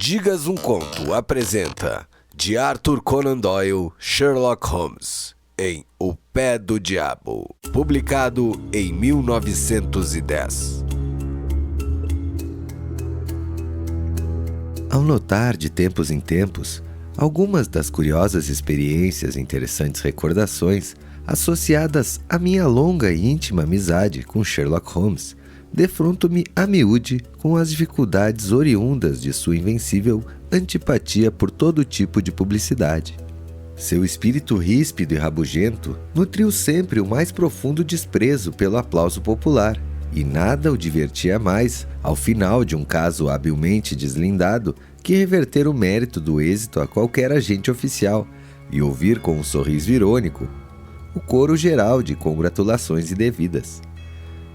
Digas um Conto apresenta de Arthur Conan Doyle, Sherlock Holmes, em O Pé do Diabo, publicado em 1910. Ao notar de tempos em tempos algumas das curiosas experiências e interessantes recordações associadas à minha longa e íntima amizade com Sherlock Holmes, defronto-me a miúde com as dificuldades oriundas de sua invencível antipatia por todo tipo de publicidade. Seu espírito ríspido e rabugento nutriu sempre o mais profundo desprezo pelo aplauso popular, e nada o divertia mais, ao final de um caso habilmente deslindado, que reverter o mérito do êxito a qualquer agente oficial e ouvir com um sorriso irônico o coro geral de congratulações indevidas.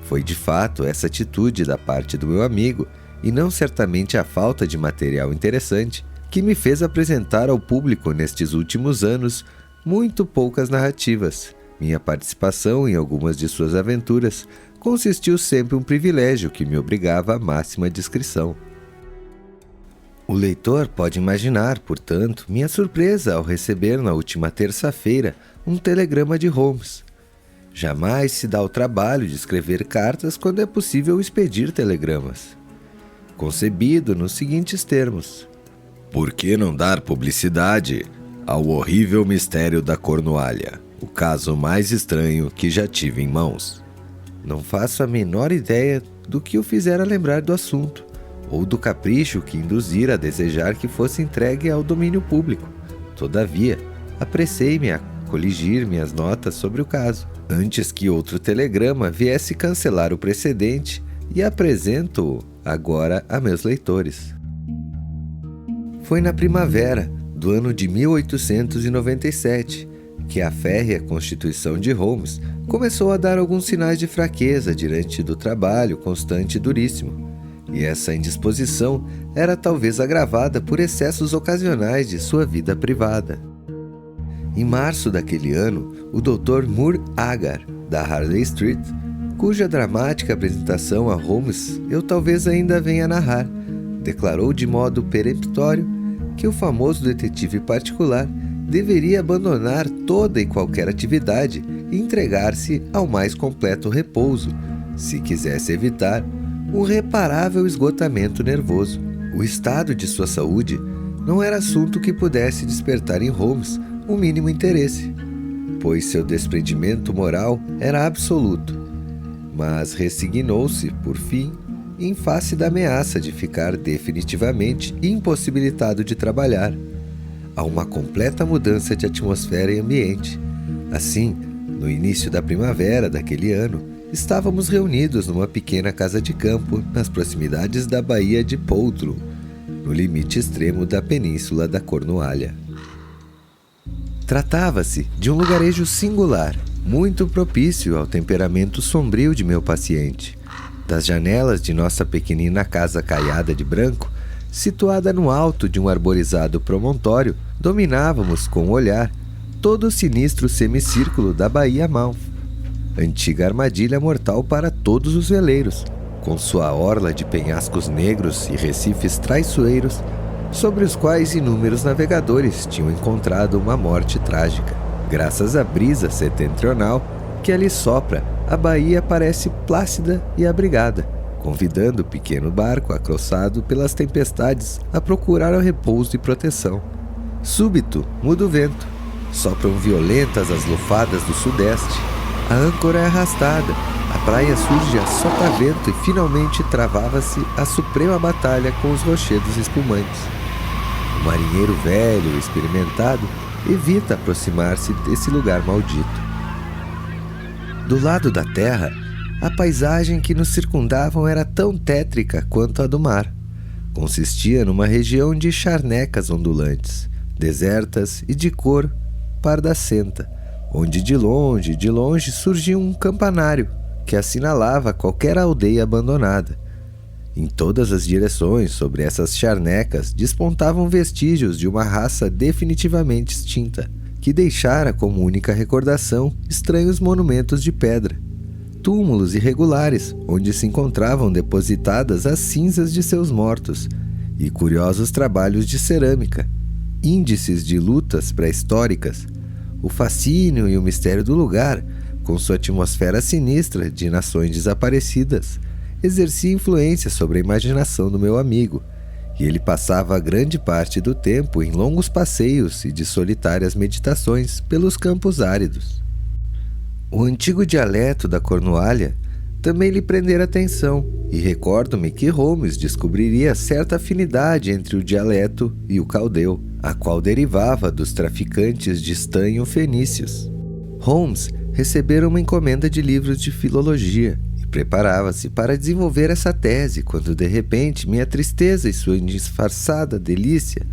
Foi de fato essa atitude da parte do meu amigo, e não certamente a falta de material interessante, que me fez apresentar ao público nestes últimos anos muito poucas narrativas. Minha participação em algumas de suas aventuras consistiu sempre em um privilégio que me obrigava à máxima discrição. O leitor pode imaginar, portanto, minha surpresa ao receber na última terça-feira um telegrama de Holmes. Jamais se dá o trabalho de escrever cartas quando é possível expedir telegramas. Concebido nos seguintes termos: Por que não dar publicidade ao horrível mistério da Cornualha, o caso mais estranho que já tive em mãos? Não faço a menor ideia do que o fizera lembrar do assunto, ou do capricho que induzira a desejar que fosse entregue ao domínio público. Todavia, apressei-me a coligir minhas notas sobre o caso, antes que outro telegrama viesse cancelar o precedente, e apresento-o agora a meus leitores. Foi na primavera do ano de 1897 que a férrea constituição de Holmes começou a dar alguns sinais de fraqueza diante do trabalho constante e duríssimo, e essa indisposição era talvez agravada por excessos ocasionais de sua vida privada. Em março daquele ano, o Dr. Moore Agar, da Harley Street, cuja dramática apresentação a Holmes eu talvez ainda venha narrar, declarou de modo peremptório que o famoso detetive particular deveria abandonar toda e qualquer atividade e entregar-se ao mais completo repouso, se quisesse evitar um reparável esgotamento nervoso. O estado de sua saúde não era assunto que pudesse despertar em Holmes o mínimo interesse, pois seu desprendimento moral era absoluto, mas resignou-se, por fim, em face da ameaça de ficar definitivamente impossibilitado de trabalhar, a uma completa mudança de atmosfera e ambiente. Assim, no início da primavera daquele ano, estávamos reunidos numa pequena casa de campo nas proximidades da Baía de Poudre, no limite extremo da península da Cornualha. Tratava-se de um lugarejo singular, muito propício ao temperamento sombrio de meu paciente. Das janelas de nossa pequenina casa caiada de branco, situada no alto de um arborizado promontório, dominávamos com o olhar todo o sinistro semicírculo da Baía Mouth, antiga armadilha mortal para todos os veleiros, com sua orla de penhascos negros e recifes traiçoeiros, sobre os quais inúmeros navegadores tinham encontrado uma morte trágica. Graças à brisa setentrional que ali sopra, a baía parece plácida e abrigada, convidando o pequeno barco acrossado pelas tempestades a procurar o repouso e proteção. Súbito muda o vento, sopram violentas as lufadas do sudeste, a âncora é arrastada, a praia surge a sotavento e finalmente travava-se a suprema batalha com os rochedos espumantes. O marinheiro velho e experimentado evita aproximar-se desse lugar maldito. Do lado da terra, a paisagem que nos circundavam era tão tétrica quanto a do mar. Consistia numa região de charnecas ondulantes, desertas e de cor pardacenta, onde de longe surgia um campanário que assinalava qualquer aldeia abandonada. Em todas as direções, sobre essas charnecas, despontavam vestígios de uma raça definitivamente extinta, que deixara como única recordação estranhos monumentos de pedra, túmulos irregulares, onde se encontravam depositadas as cinzas de seus mortos, e curiosos trabalhos de cerâmica, índices de lutas pré-históricas, o fascínio e o mistério do lugar, com sua atmosfera sinistra de nações desaparecidas, exercia influência sobre a imaginação do meu amigo, e ele passava grande parte do tempo em longos passeios e de solitárias meditações pelos campos áridos. O antigo dialeto da Cornualha também lhe prendera atenção, e recordo-me que Holmes descobriria certa afinidade entre o dialeto e o caldeu, a qual derivava dos traficantes de estanho fenícios. Holmes recebera uma encomenda de livros de filologia e preparava-se para desenvolver essa tese quando, de repente, minha tristeza e sua disfarçada delícia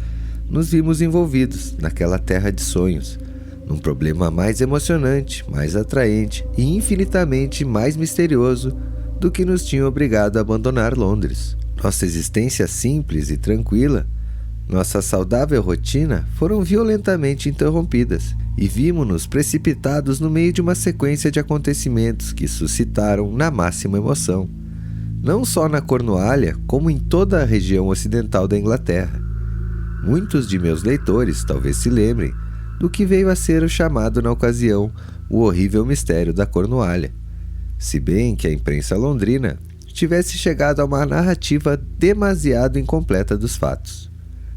nos vimos envolvidos naquela terra de sonhos, num problema mais emocionante, mais atraente e infinitamente mais misterioso do que nos tinha obrigado a abandonar Londres. Nossa existência simples e tranquila, nossa saudável rotina foram violentamente interrompidas e vimos-nos precipitados no meio de uma sequência de acontecimentos que suscitaram na máxima emoção, não só na Cornualha, como em toda a região ocidental da Inglaterra. Muitos de meus leitores talvez se lembrem do que veio a ser o chamado na ocasião o horrível mistério da Cornualha, se bem que a imprensa londrina tivesse chegado a uma narrativa demasiado incompleta dos fatos.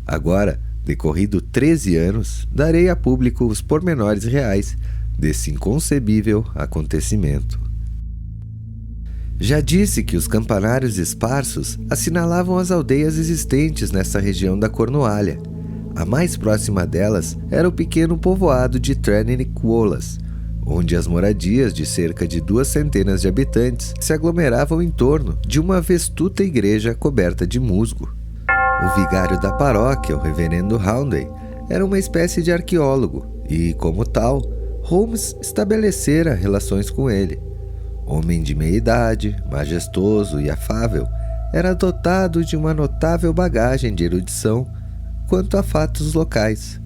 Agora, decorrido 13 anos, darei a público os pormenores reais desse inconcebível acontecimento. Já disse que os campanários esparsos assinalavam as aldeias existentes nessa região da Cornualha. A mais próxima delas era o pequeno povoado de Trennick Wallace, onde as moradias de cerca de 200 de habitantes se aglomeravam em torno de uma vetusta igreja coberta de musgo. O vigário da paróquia, o reverendo Houndey, era uma espécie de arqueólogo e, como tal, Holmes estabelecera relações com ele. Homem de meia idade, majestoso e afável, era dotado de uma notável bagagem de erudição quanto a fatos locais.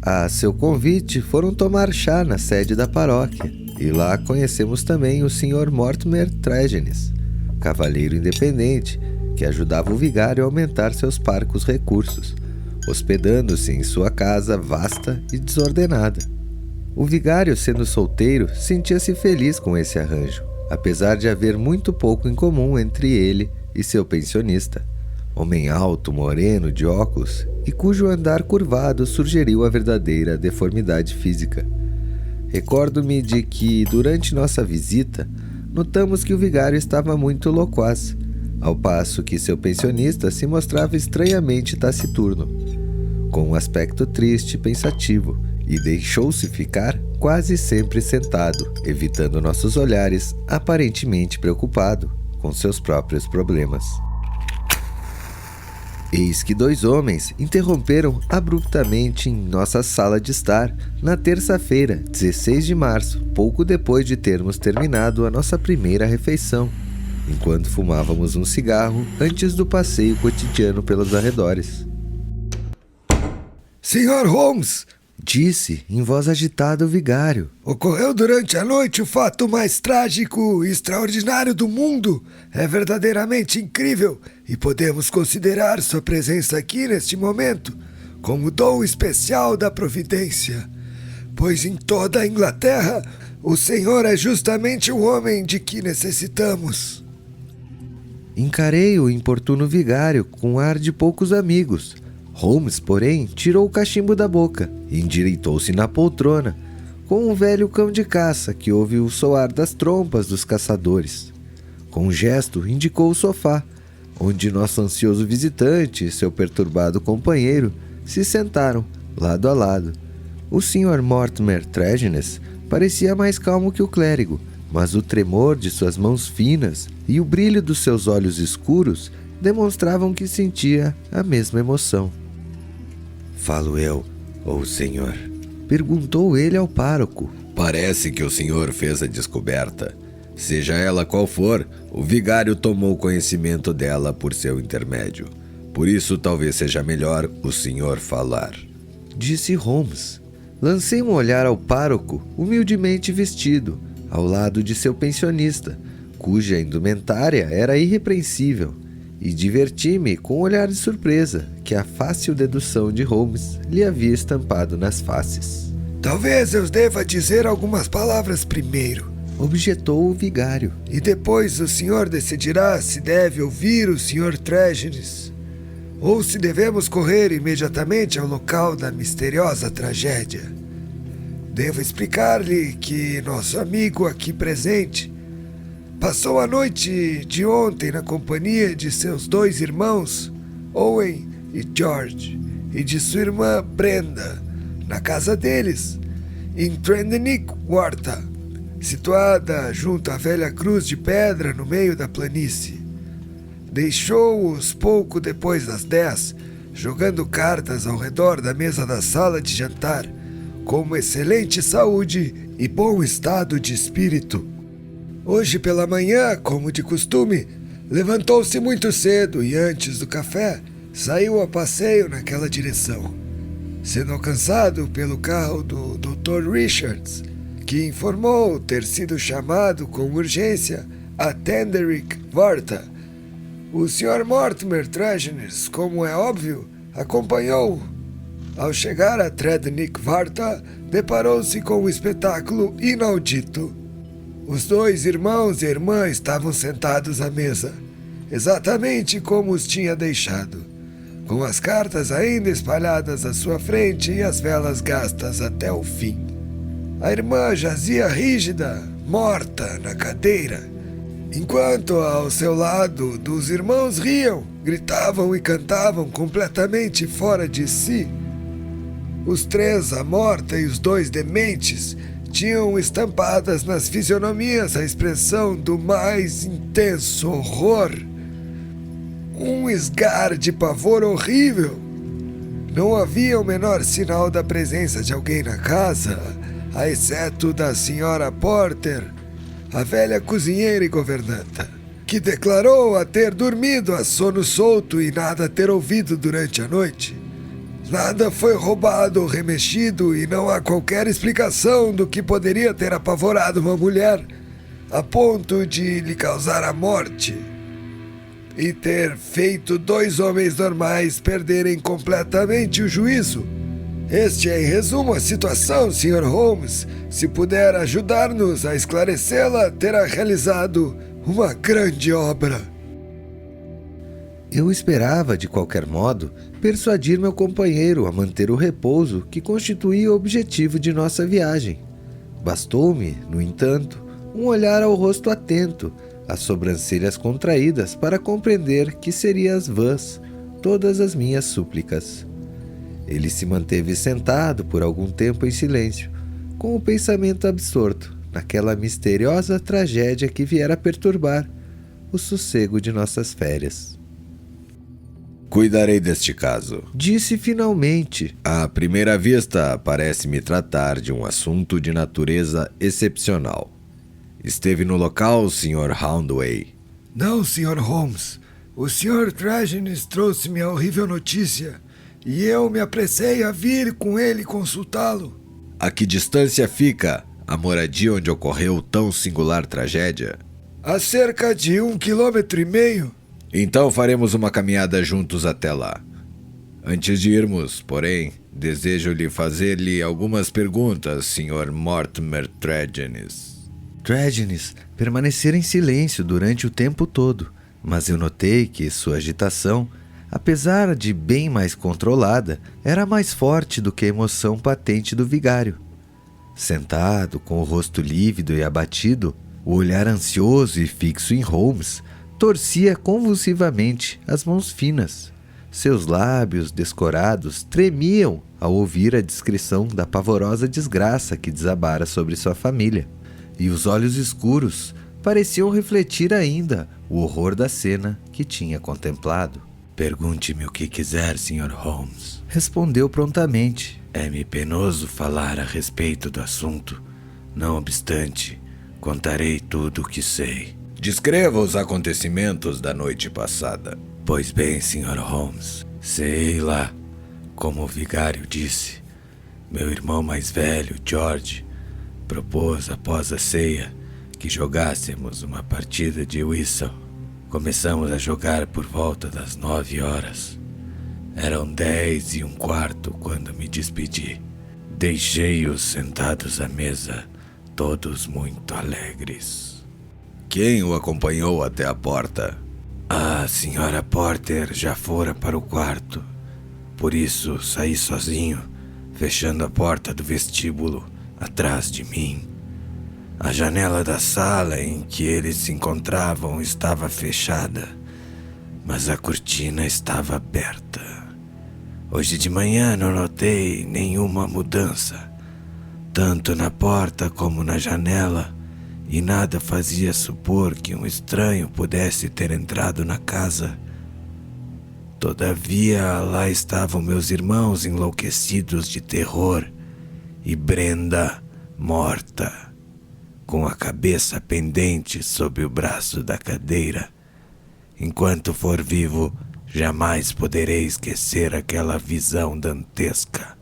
A seu convite foram tomar chá na sede da paróquia, e lá conhecemos também o Sr. Mortimer Tregennis, cavalheiro independente, que ajudava o vigário a aumentar seus parcos recursos, hospedando-se em sua casa vasta e desordenada. O vigário, sendo solteiro, sentia-se feliz com esse arranjo, apesar de haver muito pouco em comum entre ele e seu pensionista, homem alto, moreno, de óculos, e cujo andar curvado sugeriu a verdadeira deformidade física. Recordo-me de que, durante nossa visita, notamos que o vigário estava muito loquaz, ao passo que seu pensionista se mostrava estranhamente taciturno, com um aspecto triste e pensativo, e deixou-se ficar quase sempre sentado, evitando nossos olhares, aparentemente preocupado com seus próprios problemas. Eis que 2 homens interromperam abruptamente em nossa sala de estar na terça-feira, 16 de março, pouco depois de termos terminado a nossa primeira refeição, enquanto fumávamos um cigarro antes do passeio cotidiano pelos arredores. Sr. Holmes, disse em voz agitada o vigário. Ocorreu durante a noite o fato mais trágico e extraordinário do mundo. É verdadeiramente incrível e podemos considerar sua presença aqui neste momento como dom especial da providência, pois em toda a Inglaterra o senhor é justamente o homem de que necessitamos. Encarei o importuno vigário com ar de poucos amigos. Holmes, porém, tirou o cachimbo da boca e endireitou-se na poltrona, com um velho cão de caça que ouve o soar das trompas dos caçadores. Com um gesto, indicou o sofá, onde nosso ansioso visitante e seu perturbado companheiro se sentaram, lado a lado. O Sr. Mortimer Tregennis parecia mais calmo que o clérigo, mas o tremor de suas mãos finas e o brilho dos seus olhos escuros demonstravam que sentia a mesma emoção. Falo eu, ou senhor? Perguntou ele ao pároco. Parece que o senhor fez a descoberta. Seja ela qual for, o vigário tomou conhecimento dela por seu intermédio. Por isso talvez seja melhor o senhor falar. Disse Holmes. Lancei um olhar ao pároco, humildemente vestido, ao lado de seu pensionista, cuja indumentária era irrepreensível, e diverti-me com um olhar de surpresa que a fácil dedução de Holmes lhe havia estampado nas faces. Talvez eu deva dizer algumas palavras primeiro, objetou o vigário. E depois o senhor decidirá se deve ouvir o Sr. Trégenis ou se devemos correr imediatamente ao local da misteriosa tragédia. Devo explicar-lhe que nosso amigo aqui presente passou a noite de ontem na companhia de seus 2 irmãos, Owen e George, e de sua irmã Brenda, na casa deles, em Trendenick Warta, situada junto à velha cruz de pedra no meio da planície. Deixou-os pouco depois das 10, jogando cartas ao redor da mesa da sala de jantar, com excelente saúde e bom estado de espírito. Hoje pela manhã, como de costume, levantou-se muito cedo e antes do café, saiu a passeio naquela direção, sendo alcançado pelo carro do Dr. Richards, que informou ter sido chamado com urgência a Trendenick Warta. O Sr. Mortimer Trégenis, como é óbvio, acompanhou-o. Ao chegar a Trendenick Warta, deparou-se com um espetáculo inaudito. Os 2 irmãos e irmã estavam sentados à mesa, exatamente como os tinha deixado, com as cartas ainda espalhadas à sua frente e as velas gastas até o fim. A irmã jazia rígida, morta, na cadeira, enquanto ao seu lado dos irmãos riam, gritavam e cantavam completamente fora de si. Os 3, a morta e os 2 dementes, tinham estampadas nas fisionomias a expressão do mais intenso horror. Um esgar de pavor horrível. Não havia o menor sinal da presença de alguém na casa, a exceto da senhora Porter, a velha cozinheira e governanta, que declarou a ter dormido a sono solto e nada ter ouvido durante a noite. Nada foi roubado ou remexido e não há qualquer explicação do que poderia ter apavorado uma mulher a ponto de lhe causar a morte e ter feito 2 homens normais perderem completamente o juízo. Este é, em resumo, a situação, Sr. Holmes. Se puder ajudar-nos a esclarecê-la, terá realizado uma grande obra. Eu esperava, de qualquer modo, persuadir meu companheiro a manter o repouso que constituía o objetivo de nossa viagem. Bastou-me, no entanto, um olhar ao rosto atento, as sobrancelhas contraídas para compreender que seriam vãs todas as minhas súplicas. Ele se manteve sentado por algum tempo em silêncio, com o pensamento absorto naquela misteriosa tragédia que viera perturbar o sossego de nossas férias. Cuidarei deste caso, disse finalmente. À primeira vista, parece-me tratar de um assunto de natureza excepcional. Esteve no local, Sr. Houndway? Não, Sr. Holmes. O Sr. Trégenis trouxe-me a horrível notícia e eu me apressei a vir com ele consultá-lo. A que distância fica a moradia onde ocorreu tão singular tragédia? A cerca de 1,5 km. Então faremos uma caminhada juntos até lá. Antes de irmos, porém, desejo-lhe fazer-lhe algumas perguntas, Sr. Mortimer Trégenis. Trégenis permanecera em silêncio durante o tempo todo, mas eu notei que sua agitação, apesar de bem mais controlada, era mais forte do que a emoção patente do vigário. Sentado, com o rosto lívido e abatido, o olhar ansioso e fixo em Holmes, torcia convulsivamente as mãos finas. Seus lábios descorados tremiam ao ouvir a descrição da pavorosa desgraça que desabara sobre sua família, e os olhos escuros pareciam refletir ainda o horror da cena que tinha contemplado. Pergunte-me o que quiser, Sr. Holmes, respondeu prontamente. É-me penoso falar a respeito do assunto. Não obstante, contarei tudo o que sei. Descreva os acontecimentos da noite passada. Pois bem, Sr. Holmes, sei lá, como o vigário disse, meu irmão mais velho, George, propôs após a ceia que jogássemos uma partida de whistle Começamos a jogar por volta das 9 horas. Eram 10:15 quando me despedi. Deixei-os sentados à mesa, todos muito alegres. Quem o acompanhou até a porta? A senhora Porter já fora para o quarto. Por isso saí sozinho, fechando a porta do vestíbulo atrás de mim. A janela da sala em que eles se encontravam estava fechada, mas a cortina estava aberta. Hoje de manhã não notei nenhuma mudança, tanto na porta como na janela, e nada fazia supor que um estranho pudesse ter entrado na casa. Todavia, lá estavam meus irmãos enlouquecidos de terror e Brenda morta, com a cabeça pendente sob o braço da cadeira. Enquanto for vivo, jamais poderei esquecer aquela visão dantesca.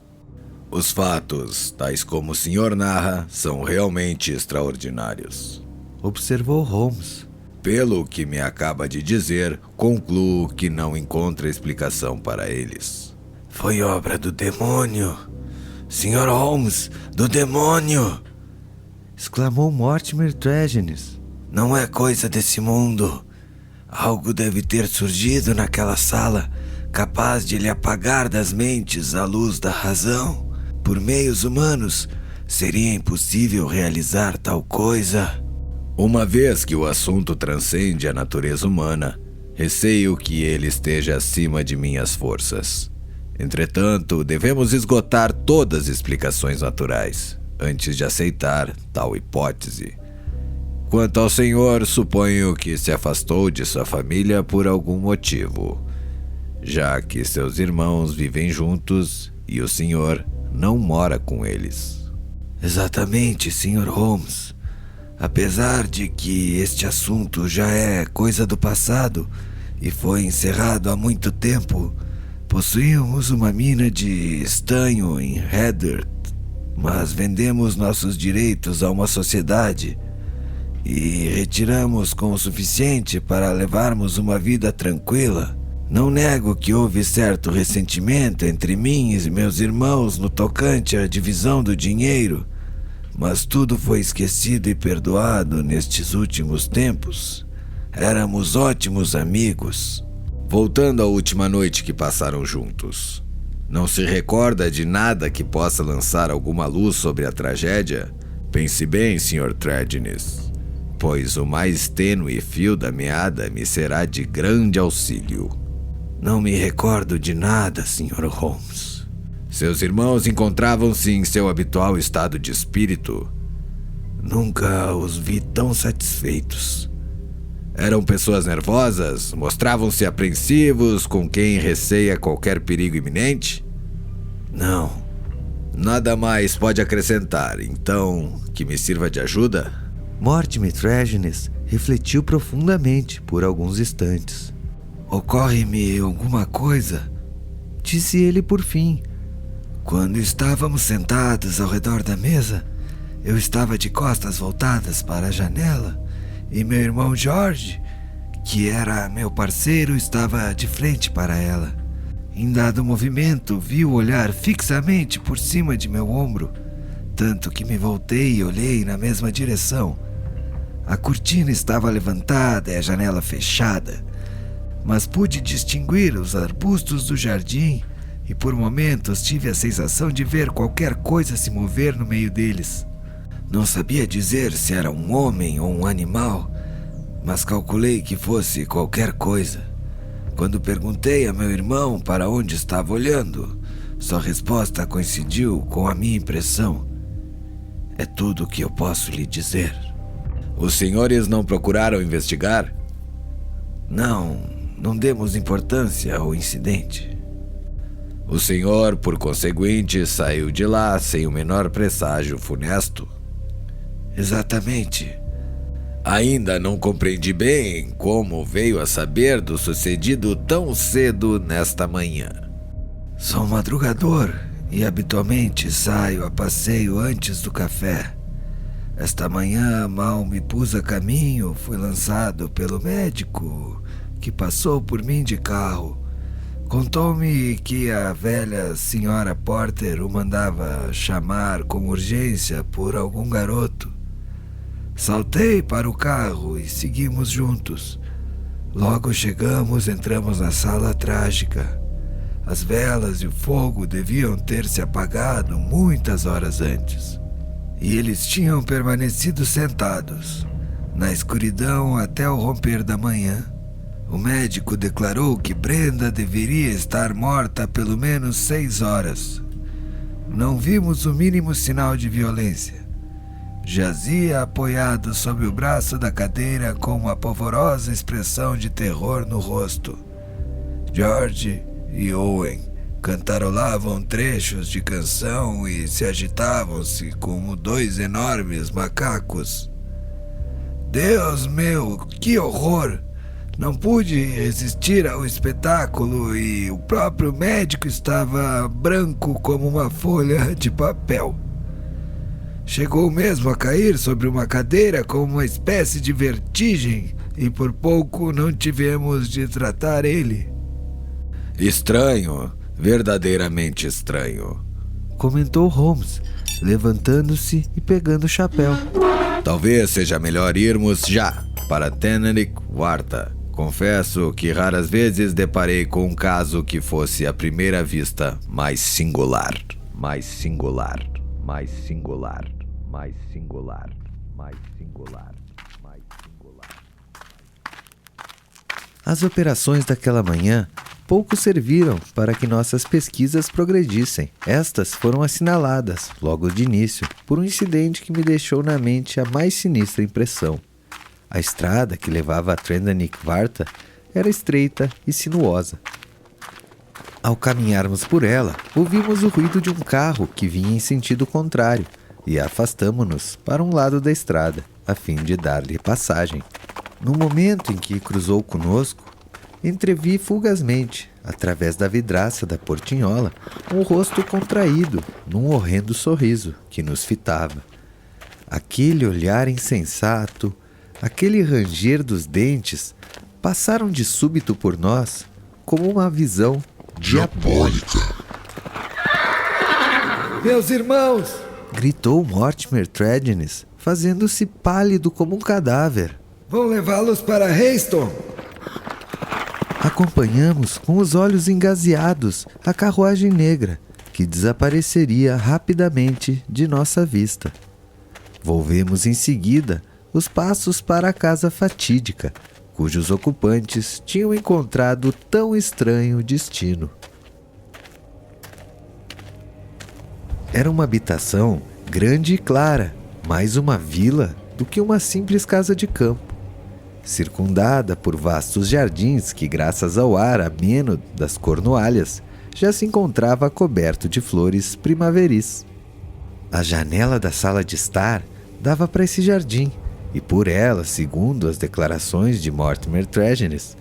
Os fatos, tais como o senhor narra, são realmente extraordinários, observou Holmes. Pelo que me acaba de dizer, concluo que não encontra explicação para eles. Foi obra do demônio. Sr. Holmes, do demônio! Exclamou Mortimer Tregennis. Não é coisa desse mundo. Algo deve ter surgido naquela sala, capaz de lhe apagar das mentes a luz da razão. Por meios humanos, seria impossível realizar tal coisa. Uma vez que o assunto transcende a natureza humana, receio que ele esteja acima de minhas forças. Entretanto, devemos esgotar todas as explicações naturais antes de aceitar tal hipótese. Quanto ao senhor, suponho que se afastou de sua família por algum motivo, já que seus irmãos vivem juntos e o senhor não mora com eles. Exatamente, Sr. Holmes. Apesar de que este assunto já é coisa do passado e foi encerrado há muito tempo, possuímos uma mina de estanho em Redert, mas vendemos nossos direitos a uma sociedade e retiramos com o suficiente para levarmos uma vida tranquila. Não nego que houve certo ressentimento entre mim e meus irmãos no tocante à divisão do dinheiro, mas tudo foi esquecido e perdoado nestes últimos tempos. Éramos ótimos amigos. Voltando à última noite que passaram juntos, não se recorda de nada que possa lançar alguma luz sobre a tragédia? Pense bem, Sr. Tregennis, pois o mais tênue fio da meada me será de grande auxílio. Não me recordo de nada, Sr. Holmes. Seus irmãos encontravam-se em seu habitual estado de espírito? Nunca os vi tão satisfeitos. Eram pessoas nervosas? Mostravam-se apreensivos, com quem receia qualquer perigo iminente? Não. Nada mais pode acrescentar, então, que me sirva de ajuda? Mortimer Tregennis refletiu profundamente por alguns instantes. Ocorre-me alguma coisa, disse ele por fim. Quando estávamos sentados ao redor da mesa, eu estava de costas voltadas para a janela e meu irmão George, que era meu parceiro, estava de frente para ela. Em dado movimento, vi o olhar fixamente por cima de meu ombro, tanto que me voltei e olhei na mesma direção. A cortina estava levantada e a janela fechada, mas pude distinguir os arbustos do jardim e por momentos tive a sensação de ver qualquer coisa se mover no meio deles. Não sabia dizer se era um homem ou um animal, mas calculei que fosse qualquer coisa. Quando perguntei a meu irmão para onde estava olhando, sua resposta coincidiu com a minha impressão. É tudo o que eu posso lhe dizer. Os senhores não procuraram investigar? Não demos importância ao incidente. O senhor, por conseguinte, saiu de lá sem o menor presságio funesto? Exatamente. Ainda não compreendi bem como veio a saber do sucedido tão cedo nesta manhã. Sou madrugador e habitualmente saio a passeio antes do café. Esta manhã, mal me pus a caminho, fui lançado pelo médico que passou por mim de carro. Contou-me que a velha senhora Porter o mandava chamar com urgência por algum garoto. Saltei para o carro e seguimos juntos. Logo chegamos, entramos na sala trágica. As velas e o fogo deviam ter se apagado muitas horas antes. E eles tinham permanecido sentados, na escuridão até o romper da manhã. O médico declarou que Brenda deveria estar morta há pelo menos 6 horas. Não vimos o mínimo sinal de violência. Jazia apoiado sob o braço da cadeira com uma pavorosa expressão de terror no rosto. George e Owen cantarolavam trechos de canção e se agitavam-se como 2 enormes macacos. Deus meu, que horror! Não pude resistir ao espetáculo e o próprio médico estava branco como uma folha de papel. Chegou mesmo a cair sobre uma cadeira com uma espécie de vertigem e por pouco não tivemos de tratar ele. Estranho, verdadeiramente estranho, comentou Holmes, levantando-se e pegando o chapéu. Talvez seja melhor irmos já para Teneric Warta. Confesso que raras vezes deparei com um caso que fosse à primeira vista mais singular. Mais singular, mais singular, mais singular, mais singular, mais singular. As operações daquela manhã pouco serviram para que nossas pesquisas progredissem. Estas foram assinaladas, logo de início, por um incidente que me deixou na mente a mais sinistra impressão. A estrada que levava a Teneric Warta era estreita e sinuosa. Ao caminharmos por ela, ouvimos o ruído de um carro que vinha em sentido contrário e afastamo-nos para um lado da estrada, a fim de dar-lhe passagem. No momento em que cruzou conosco, entrevi fugazmente, através da vidraça da portinhola, um rosto contraído num horrendo sorriso que nos fitava. Aquele olhar insensato, aquele ranger dos dentes, passaram de súbito por nós como uma visão diabólica. Meus irmãos! Gritou Mortimer Tregennis, fazendo-se pálido como um cadáver. Vão levá-los para Hayston! Acompanhamos com os olhos engazeados a carruagem negra, que desapareceria rapidamente de nossa vista. Volvemos em seguida os passos para a casa fatídica, cujos ocupantes tinham encontrado tão estranho destino. Era uma habitação grande e clara, mais uma vila do que uma simples casa de campo. Circundada por vastos jardins que, graças ao ar ameno das Cornualhas, já se encontrava coberto de flores primaveris. A janela da sala de estar dava para esse jardim, e por ela, segundo as declarações de Mortimer Tregennis,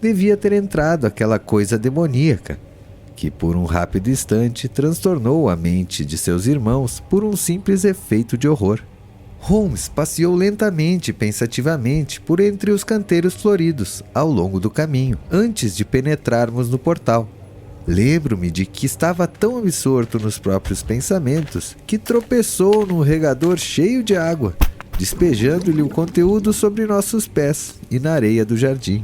devia ter entrado aquela coisa demoníaca, que por um rápido instante transtornou a mente de seus irmãos por um simples efeito de horror. Holmes passeou lentamente e pensativamente por entre os canteiros floridos ao longo do caminho, antes de penetrarmos no portal. Lembro-me de que estava tão absorto nos próprios pensamentos que tropeçou num regador cheio de água, despejando-lhe o conteúdo sobre nossos pés e na areia do jardim.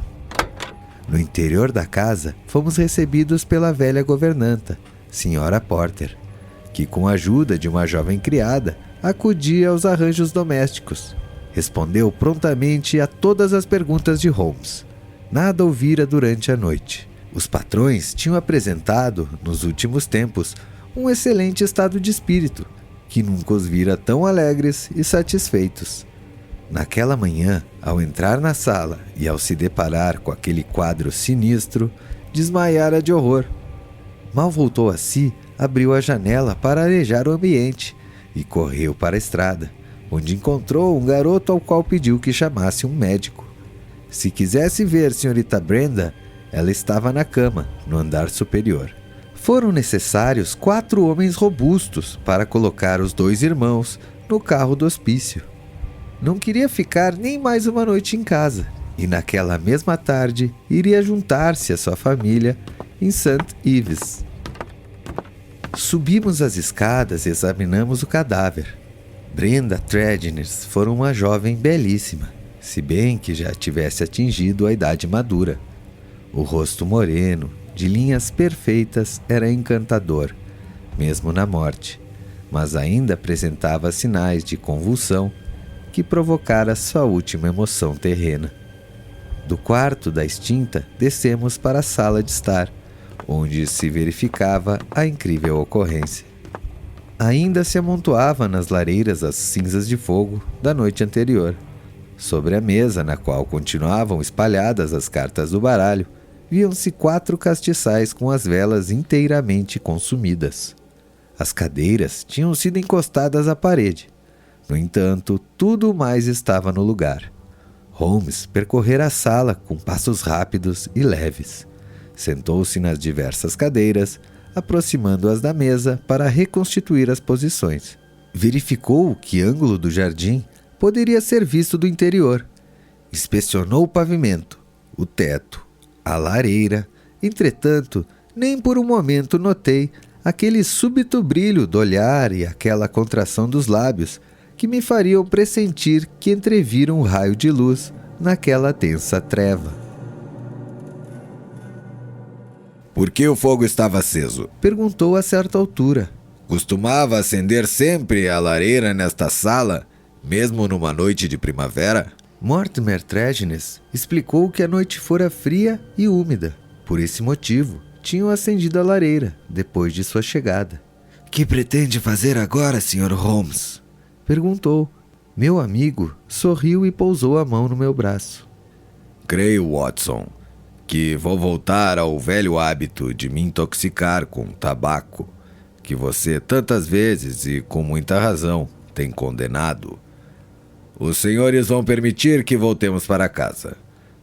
No interior da casa, fomos recebidos pela velha governanta, Sra. Porter, que, com a ajuda de uma jovem criada, acudia aos arranjos domésticos. Respondeu prontamente a todas as perguntas de Holmes. Nada ouvira durante a noite. Os patrões tinham apresentado, nos últimos tempos, um excelente estado de espírito, que nunca os vira tão alegres e satisfeitos. Naquela manhã, ao entrar na sala e ao se deparar com aquele quadro sinistro, desmaiara de horror. Mal voltou a si, abriu a janela para arejar o ambiente e correu para a estrada, onde encontrou um garoto ao qual pediu que chamasse um médico. Se quisesse ver Srta. Brenda, ela estava na cama, no andar superior. Foram necessários 4 homens robustos para colocar os 2 irmãos no carro do hospício. não queria ficar nem mais uma noite em casa e naquela mesma tarde iria juntar-se à sua família em St. Ives. Subimos as escadas e examinamos o cadáver. Brenda Tredniers fora uma jovem belíssima, se bem que já tivesse atingido a idade madura. O rosto moreno, de linhas perfeitas, era encantador, mesmo na morte, mas ainda apresentava sinais de convulsão que provocara sua última emoção terrena. Do quarto da extinta, descemos para a sala de estar, onde se verificava a incrível ocorrência. Ainda se amontoava nas lareiras as cinzas de fogo da noite anterior. Sobre a mesa, na qual continuavam espalhadas as cartas do baralho, viam-se 4 castiçais com as velas inteiramente consumidas. As cadeiras tinham sido encostadas à parede. No entanto, tudo mais estava no lugar. Holmes percorrera a sala com passos rápidos e leves. Sentou-se nas diversas cadeiras, aproximando-as da mesa para reconstituir as posições. Verificou que ângulo do jardim poderia ser visto do interior. Inspecionou o pavimento, o teto, a lareira. Entretanto, nem por um momento notei aquele súbito brilho do olhar e aquela contração dos lábios que me fariam pressentir que entreviram um raio de luz naquela tensa treva. Por que o fogo estava aceso? Perguntou a certa altura. Costumava acender sempre a lareira nesta sala, mesmo numa noite de primavera? Mortimer Tredniers explicou que a noite fora fria e úmida. Por esse motivo, tinham acendido a lareira depois de sua chegada. Que pretende fazer agora, Sr. Holmes? Perguntou. Meu amigo sorriu e pousou a mão no meu braço. Creio, Watson, que vou voltar ao velho hábito de me intoxicar com tabaco, que você tantas vezes e com muita razão tem condenado. Os senhores vão permitir que voltemos para casa,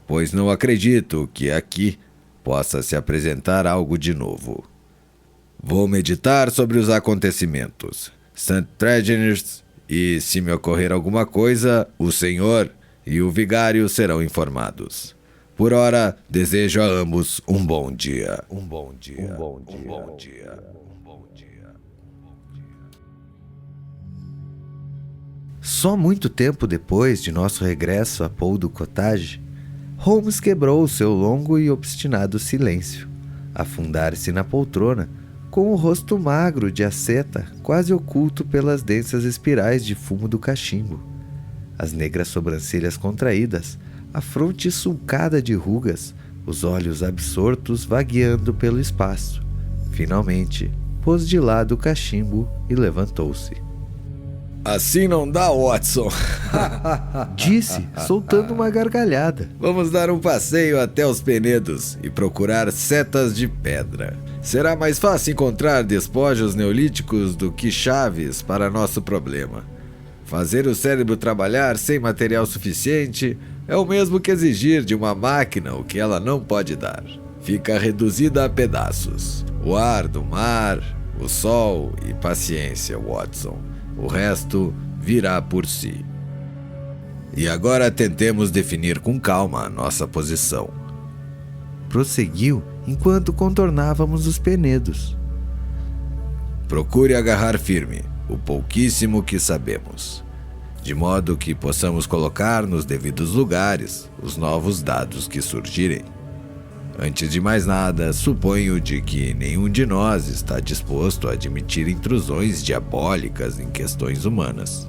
pois não acredito que aqui possa se apresentar algo de novo. Vou meditar sobre os acontecimentos, St. Tredniers, e se me ocorrer alguma coisa, o senhor e o vigário serão informados. Por ora, desejo a ambos um bom dia. Um bom dia. Um bom dia. Um bom dia. Um bom dia. Só muito tempo depois de nosso regresso a Poldhu Cottage, Holmes quebrou o seu longo e obstinado silêncio, afundar-se na poltrona, com o rosto magro de asceta quase oculto pelas densas espirais de fumo do cachimbo, as negras sobrancelhas contraídas, a fronte sulcada de rugas, os olhos absortos vagueando pelo espaço. Finalmente, pôs de lado o cachimbo e levantou-se. Assim não dá, Watson, disse, soltando uma gargalhada. Vamos dar um passeio até os Penedos e procurar setas de pedra. Será mais fácil encontrar despojos neolíticos do que chaves para nosso problema. Fazer o cérebro trabalhar sem material suficiente é o mesmo que exigir de uma máquina o que ela não pode dar. Fica reduzida a pedaços. O ar do mar, o sol e paciência, Watson. O resto virá por si. E agora tentemos definir com calma a nossa posição. Prosseguiu enquanto contornávamos os penedos. Procure agarrar firme o pouquíssimo que sabemos, de modo que possamos colocar nos devidos lugares os novos dados que surgirem. Antes de mais nada, suponho de que nenhum de nós está disposto a admitir intrusões diabólicas em questões humanas.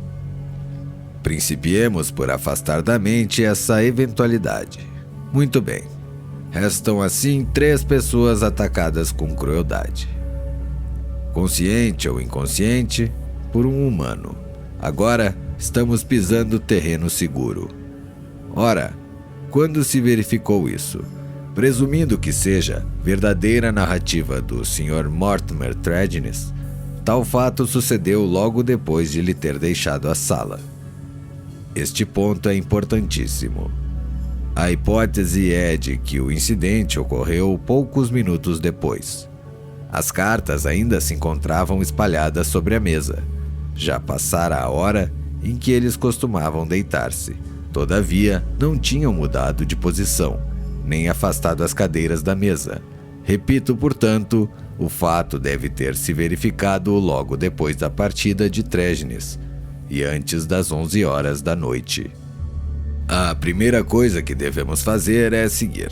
Principiemos por afastar da mente essa eventualidade. Muito bem. Restam assim 3 pessoas atacadas com crueldade. Consciente ou inconsciente, por um humano. Agora estamos pisando terreno seguro. Ora, quando se verificou isso? Presumindo que seja verdadeira narrativa do Sr. Mortimer Tredniers, tal fato sucedeu logo depois de lhe ter deixado a sala. Este ponto é importantíssimo. A hipótese é de que o incidente ocorreu poucos minutos depois. As cartas ainda se encontravam espalhadas sobre a mesa. Já passara a hora em que eles costumavam deitar-se. Todavia, não tinham mudado de posição, nem afastado as cadeiras da mesa. Repito, portanto, o fato deve ter se verificado logo depois da partida de Trégenes e antes das 11 horas da noite. A primeira coisa que devemos fazer é seguir,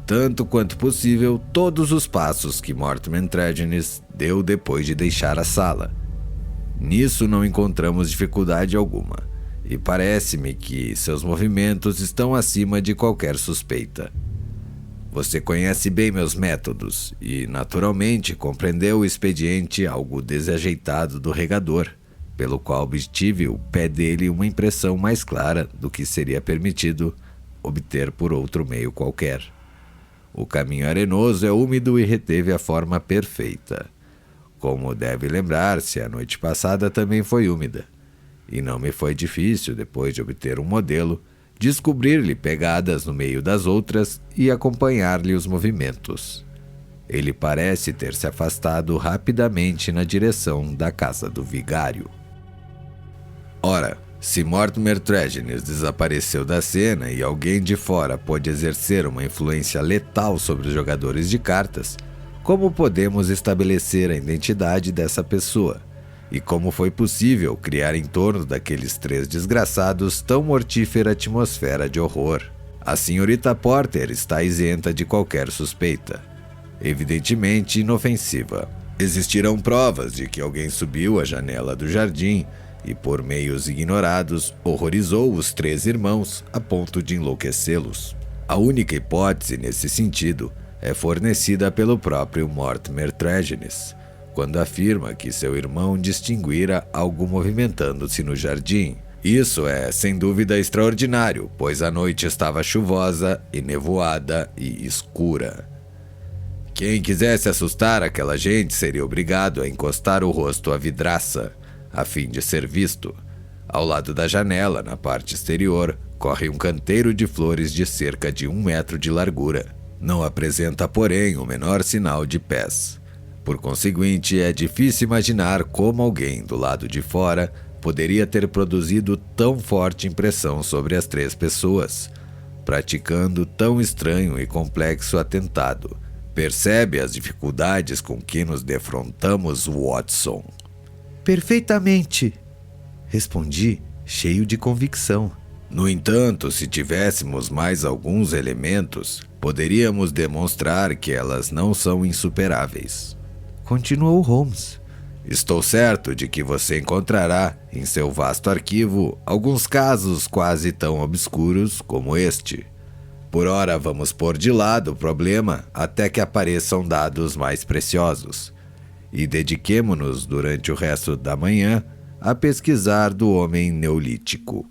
tanto quanto possível, todos os passos que Mortman Trégenes deu depois de deixar a sala. Nisso não encontramos dificuldade alguma, e parece-me que seus movimentos estão acima de qualquer suspeita. Você conhece bem meus métodos e, naturalmente, compreendeu o expediente algo desajeitado do regador, pelo qual obtive o pé dele uma impressão mais clara do que seria permitido obter por outro meio qualquer. O caminho arenoso é úmido e reteve a forma perfeita. Como deve lembrar-se, a noite passada também foi úmida, e não me foi difícil, depois de obter um modelo, descobrir-lhe pegadas no meio das outras e acompanhar-lhe os movimentos. Ele parece ter se afastado rapidamente na direção da casa do vigário. Ora, se Mortimer Trégenes desapareceu da cena e alguém de fora pode exercer uma influência letal sobre os jogadores de cartas, como podemos estabelecer a identidade dessa pessoa? E como foi possível criar em torno daqueles três desgraçados tão mortífera atmosfera de horror? A senhorita Porter está isenta de qualquer suspeita, evidentemente inofensiva. Existirão provas de que alguém subiu a janela do jardim e, por meios ignorados, horrorizou os três irmãos a ponto de enlouquecê-los. A única hipótese nesse sentido é fornecida pelo próprio Mortimer Trégenes, quando afirma que seu irmão distinguira algo movimentando-se no jardim. Isso é, sem dúvida, extraordinário, pois a noite estava chuvosa e nevoada e escura. Quem quisesse assustar aquela gente seria obrigado a encostar o rosto à vidraça, a fim de ser visto. Ao lado da janela, na parte exterior, corre um canteiro de flores de cerca de 1 metro de largura. Não apresenta, porém, o menor sinal de pés. Por conseguinte, é difícil imaginar como alguém do lado de fora poderia ter produzido tão forte impressão sobre as três pessoas, praticando tão estranho e complexo atentado. Percebe as dificuldades com que nos defrontamos, Watson? Perfeitamente, respondi, cheio de convicção. No entanto, se tivéssemos mais alguns elementos, poderíamos demonstrar que elas não são insuperáveis. Continuou Holmes. Estou certo de que você encontrará em seu vasto arquivo alguns casos quase tão obscuros como este. Por ora, vamos pôr de lado o problema até que apareçam dados mais preciosos, e dediquemo-nos durante o resto da manhã a pesquisar do homem neolítico.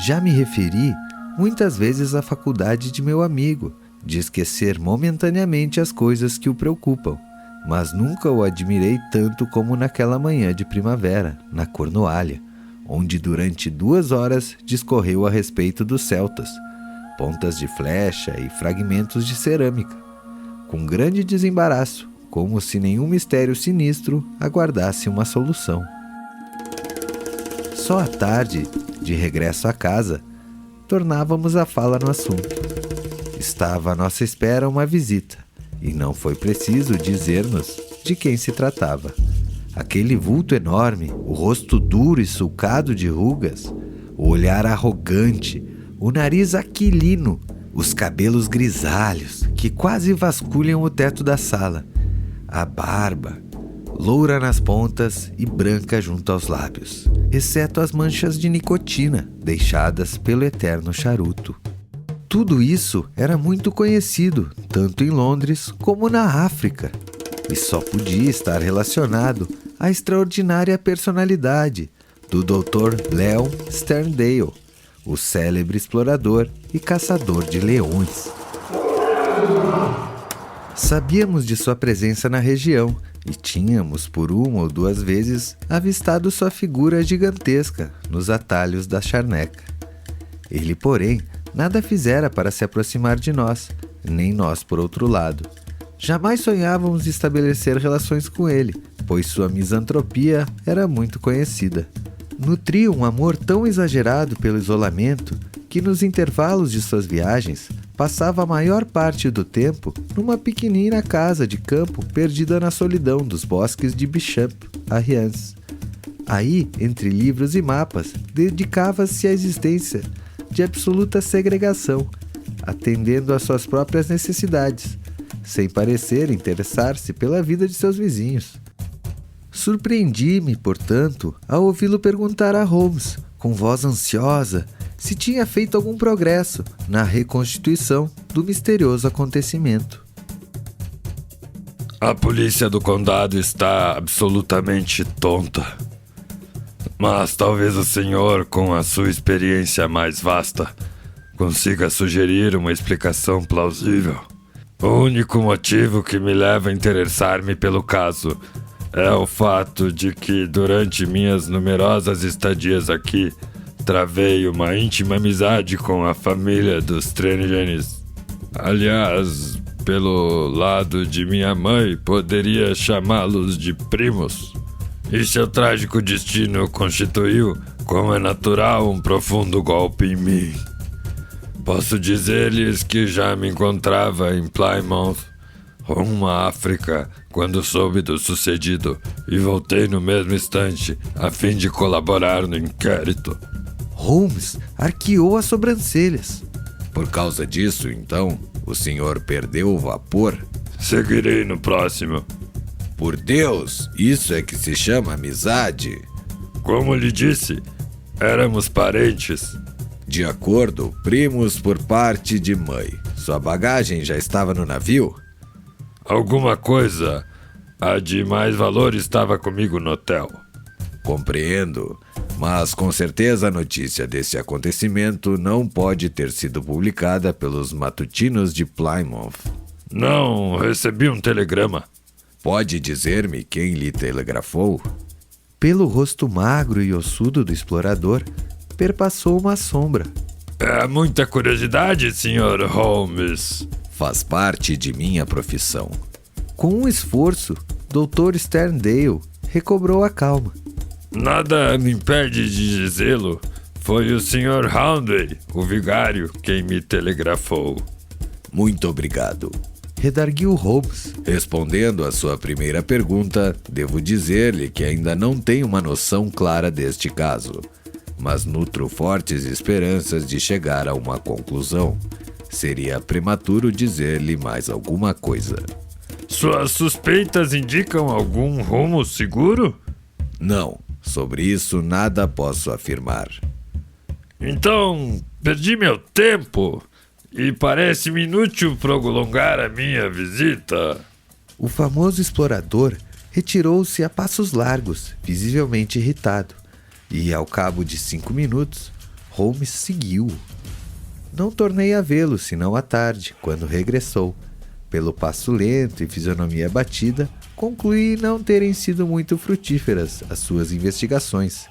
Já me referi muitas vezes à faculdade de meu amigo de esquecer momentaneamente as coisas que o preocupam, mas nunca o admirei tanto como naquela manhã de primavera, na Cornualha, onde durante 2 horas discorreu a respeito dos celtas, pontas de flecha e fragmentos de cerâmica, com grande desembaraço, como se nenhum mistério sinistro aguardasse uma solução. Só à tarde, de regresso à casa, tornávamos a falar no assunto. Estava à nossa espera uma visita, e não foi preciso dizer-nos de quem se tratava. Aquele vulto enorme, o rosto duro e sulcado de rugas, o olhar arrogante, o nariz aquilino, os cabelos grisalhos que quase vasculham o teto da sala, a barba, loura nas pontas e branca junto aos lábios, exceto as manchas de nicotina deixadas pelo eterno charuto. Tudo isso era muito conhecido, tanto em Londres como na África, e só podia estar relacionado à extraordinária personalidade do Dr. Leon Sterndale, o célebre explorador e caçador de leões. Sabíamos de sua presença na região e tínhamos por 1 ou 2 vezes avistado sua figura gigantesca nos atalhos da charneca. Ele, porém, nada fizera para se aproximar de nós, nem nós por outro lado. Jamais sonhávamos estabelecer relações com ele, pois sua misantropia era muito conhecida. Nutria um amor tão exagerado pelo isolamento que nos intervalos de suas viagens passava a maior parte do tempo numa pequenina casa de campo perdida na solidão dos bosques de Bichamp, Arians. Aí, entre livros e mapas, dedicava-se à existência de absoluta segregação, atendendo às suas próprias necessidades, sem parecer interessar-se pela vida de seus vizinhos. Surpreendi-me, portanto, ao ouvi-lo perguntar a Holmes, com voz ansiosa, se tinha feito algum progresso na reconstituição do misterioso acontecimento. A polícia do condado está absolutamente tonta. Mas talvez o senhor, com a sua experiência mais vasta, consiga sugerir uma explicação plausível. O único motivo que me leva a interessar-me pelo caso é o fato de que, durante minhas numerosas estadias aqui, travei uma íntima amizade com a família dos Trengenes. Aliás, pelo lado de minha mãe, poderia chamá-los de primos. E seu trágico destino constituiu, como é natural, um profundo golpe em mim. Posso dizer-lhes que já me encontrava em Plymouth, rumo à África, quando soube do sucedido, e voltei no mesmo instante, a fim de colaborar no inquérito. Holmes arqueou as sobrancelhas. Por causa disso, então, o senhor perdeu o vapor? Seguirei no próximo. Por Deus, isso é que se chama amizade? Como lhe disse, éramos parentes. De acordo, primos por parte de mãe. Sua bagagem já estava no navio? Alguma coisa, a de mais valor, estava comigo no hotel. Compreendo, mas com certeza a notícia desse acontecimento não pode ter sido publicada pelos matutinos de Plymouth. Não, recebi um telegrama. Pode dizer-me quem lhe telegrafou? Pelo rosto magro e ossudo do explorador, perpassou uma sombra. É muita curiosidade, Sr. Holmes. Faz parte de minha profissão. Com um esforço, Dr. Sterndale recobrou a calma. Nada me impede de dizê-lo. Foi o Sr. Houndey, o vigário, quem me telegrafou. Muito obrigado. Redarguiu Holmes. Respondendo à sua primeira pergunta, devo dizer-lhe que ainda não tenho uma noção clara deste caso, mas nutro fortes esperanças de chegar a uma conclusão. Seria prematuro dizer-lhe mais alguma coisa. Suas suspeitas indicam algum rumo seguro? Não, sobre isso nada posso afirmar. Então, perdi meu tempo e parece-me inútil prolongar a minha visita. O famoso explorador retirou-se a passos largos, visivelmente irritado, e ao cabo de 5 minutos, Holmes seguiu-o. Não tornei a vê-lo senão à tarde, quando regressou. Pelo passo lento e fisionomia abatida, concluí não terem sido muito frutíferas as suas investigações.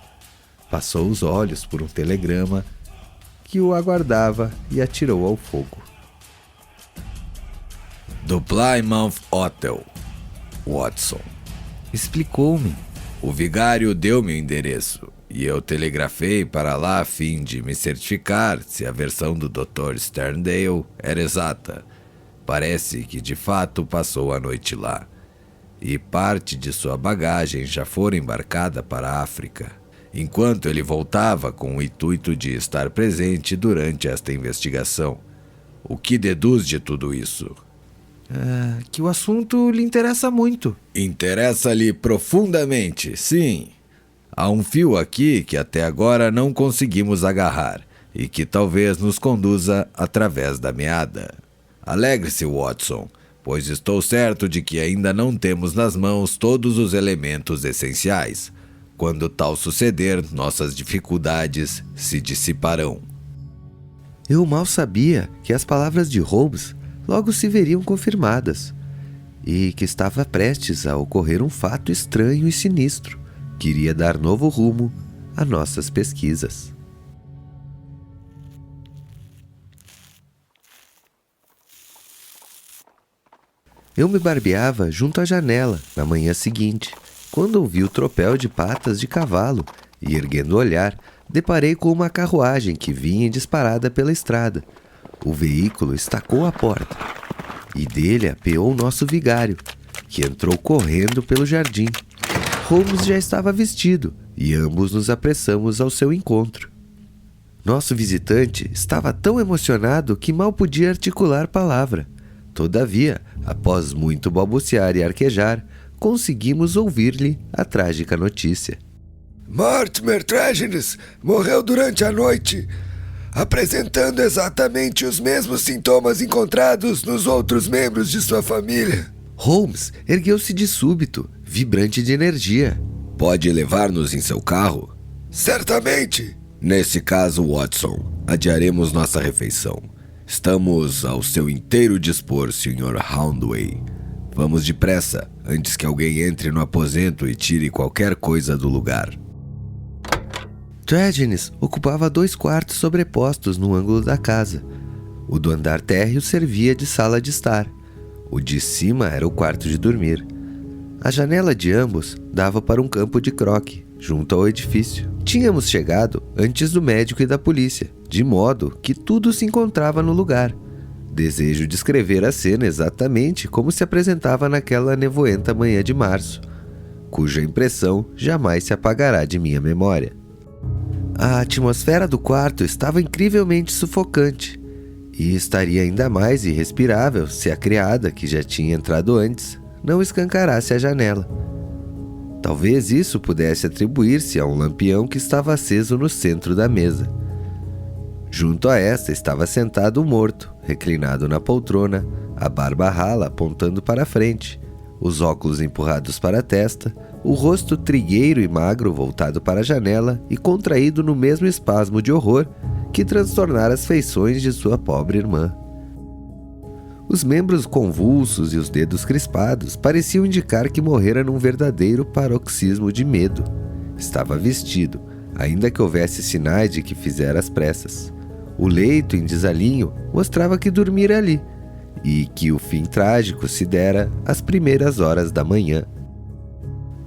Passou os olhos por um telegrama que o aguardava e atirou ao fogo. Do Plymouth Hotel, Watson. Explicou-me. O vigário deu-me o endereço e eu telegrafei para lá a fim de me certificar se a versão do Dr. Sterndale era exata. Parece que de fato passou a noite lá, e parte de sua bagagem já fora embarcada para a África, enquanto ele voltava com o intuito de estar presente durante esta investigação. O que deduz de tudo isso? Que o assunto lhe interessa muito. Interessa-lhe profundamente, sim. Há um fio aqui que até agora não conseguimos agarrar e que talvez nos conduza através da meada. Alegre-se, Watson, pois estou certo de que ainda não temos nas mãos todos os elementos essenciais. Quando tal suceder, nossas dificuldades se dissiparão. Eu mal sabia que as palavras de Holmes logo se veriam confirmadas, e que estava prestes a ocorrer um fato estranho e sinistro, que iria dar novo rumo a nossas pesquisas. Eu me barbeava junto à janela na manhã seguinte, quando ouvi o tropel de patas de cavalo e, erguendo o olhar, deparei com uma carruagem que vinha disparada pela estrada. O veículo estacou a porta e dele apeou o nosso vigário, que entrou correndo pelo jardim. Holmes já estava vestido e ambos nos apressamos ao seu encontro. Nosso visitante estava tão emocionado que mal podia articular palavra. Todavia, após muito balbuciar e arquejar, conseguimos ouvir-lhe a trágica notícia. Mortimer Tregennis morreu durante a noite, apresentando exatamente os mesmos sintomas encontrados nos outros membros de sua família. Holmes ergueu-se de súbito, vibrante de energia. Pode levar-nos em seu carro? Certamente. Nesse caso, Watson, adiaremos nossa refeição. Estamos ao seu inteiro dispor, Sr. Houndway. Vamos depressa, antes que alguém entre no aposento e tire qualquer coisa do lugar. Tregennis ocupava 2 quartos sobrepostos no ângulo da casa. O do andar térreo servia de sala de estar. O de cima era o quarto de dormir. A janela de ambos dava para um campo de croque, junto ao edifício. Tínhamos chegado antes do médico e da polícia, de modo que tudo se encontrava no lugar. Desejo descrever a cena exatamente como se apresentava naquela nevoenta manhã de março, cuja impressão jamais se apagará de minha memória. A atmosfera do quarto estava incrivelmente sufocante, e estaria ainda mais irrespirável se a criada, que já tinha entrado antes, não escancarasse a janela. Talvez isso pudesse atribuir-se a um lampião que estava aceso no centro da mesa. Junto a esta estava sentado o morto, reclinado na poltrona, a barba rala apontando para a frente, os óculos empurrados para a testa, o rosto trigueiro e magro voltado para a janela e contraído no mesmo espasmo de horror que transtornara as feições de sua pobre irmã. Os membros convulsos e os dedos crispados pareciam indicar que morrera num verdadeiro paroxismo de medo. Estava vestido, ainda que houvesse sinais de que fizera às pressas. O leito em desalinho mostrava que dormira ali, e que o fim trágico se dera às primeiras horas da manhã.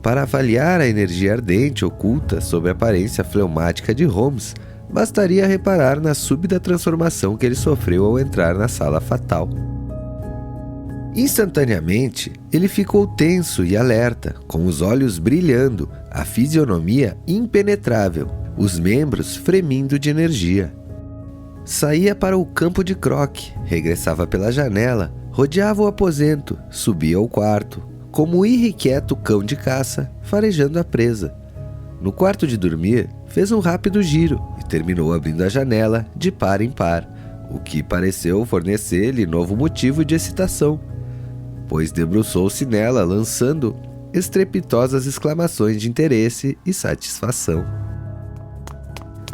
Para avaliar a energia ardente oculta sob a aparência fleumática de Holmes, bastaria reparar na súbita transformação que ele sofreu ao entrar na sala fatal. Instantaneamente, ele ficou tenso e alerta, com os olhos brilhando, a fisionomia impenetrável, os membros fremindo de energia. Saía para o campo de croque, regressava pela janela, rodeava o aposento, subia ao quarto, como um irrequieto cão de caça, farejando a presa. No quarto de dormir, fez um rápido giro e terminou abrindo a janela de par em par, o que pareceu fornecer-lhe novo motivo de excitação, pois debruçou-se nela lançando estrepitosas exclamações de interesse e satisfação.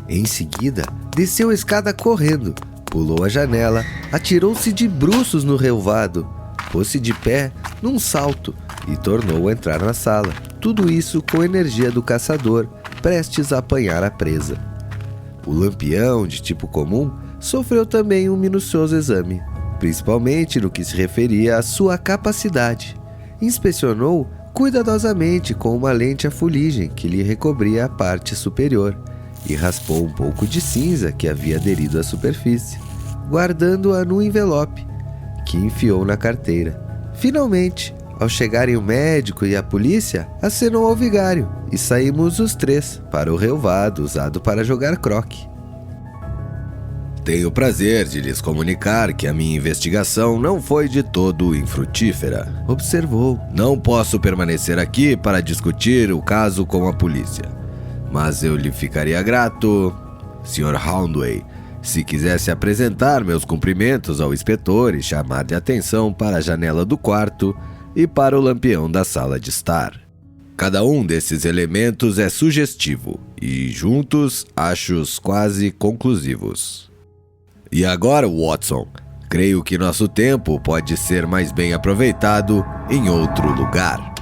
Em seguida, desceu a escada correndo, pulou a janela, atirou-se de bruços no relvado, pôs-se de pé num salto e tornou a entrar na sala. Tudo isso com a energia do caçador, prestes a apanhar a presa. O lampião, de tipo comum, sofreu também um minucioso exame, principalmente no que se referia à sua capacidade. Inspecionou cuidadosamente com uma lente a fuligem que lhe recobria a parte superior e raspou um pouco de cinza que havia aderido à superfície, guardando-a no envelope, que enfiou na carteira. Finalmente, ao chegarem o médico e a polícia, acenou ao vigário e saímos os 3 para o relvado usado para jogar croque. Tenho o prazer de lhes comunicar que a minha investigação não foi de todo infrutífera, observou. Não posso permanecer aqui para discutir o caso com a polícia, mas eu lhe ficaria grato, Sr. Houndway, se quisesse apresentar meus cumprimentos ao inspetor e chamar de atenção para a janela do quarto e para o lampião da sala de estar. Cada um desses elementos é sugestivo e, juntos, acho-os quase conclusivos. E agora, Watson, creio que nosso tempo pode ser mais bem aproveitado em outro lugar.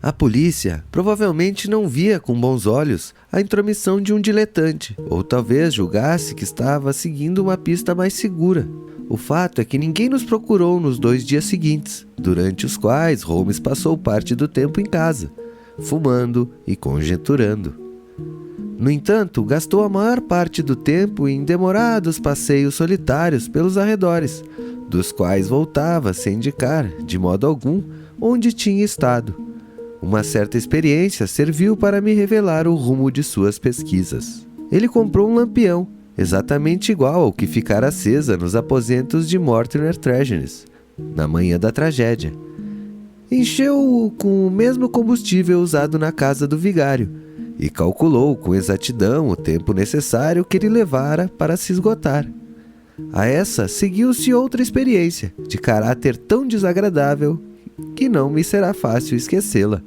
A polícia provavelmente não via com bons olhos a intromissão de um diletante, ou talvez julgasse que estava seguindo uma pista mais segura. O fato é que ninguém nos procurou nos 2 dias seguintes, durante os quais Holmes passou parte do tempo em casa. fumando e conjecturando. No entanto, gastou a maior parte do tempo em demorados passeios solitários pelos arredores, dos quais voltava sem indicar, de modo algum, onde tinha estado. Uma certa experiência serviu para me revelar o rumo de suas pesquisas. Ele comprou um lampião, exatamente igual ao que ficara acesa nos aposentos de Mortimer Tregennis, na manhã da tragédia. Encheu-o com o mesmo combustível usado na casa do vigário e calculou com exatidão o tempo necessário que ele levara para se esgotar. A essa seguiu-se outra experiência, de caráter tão desagradável que não me será fácil esquecê-la.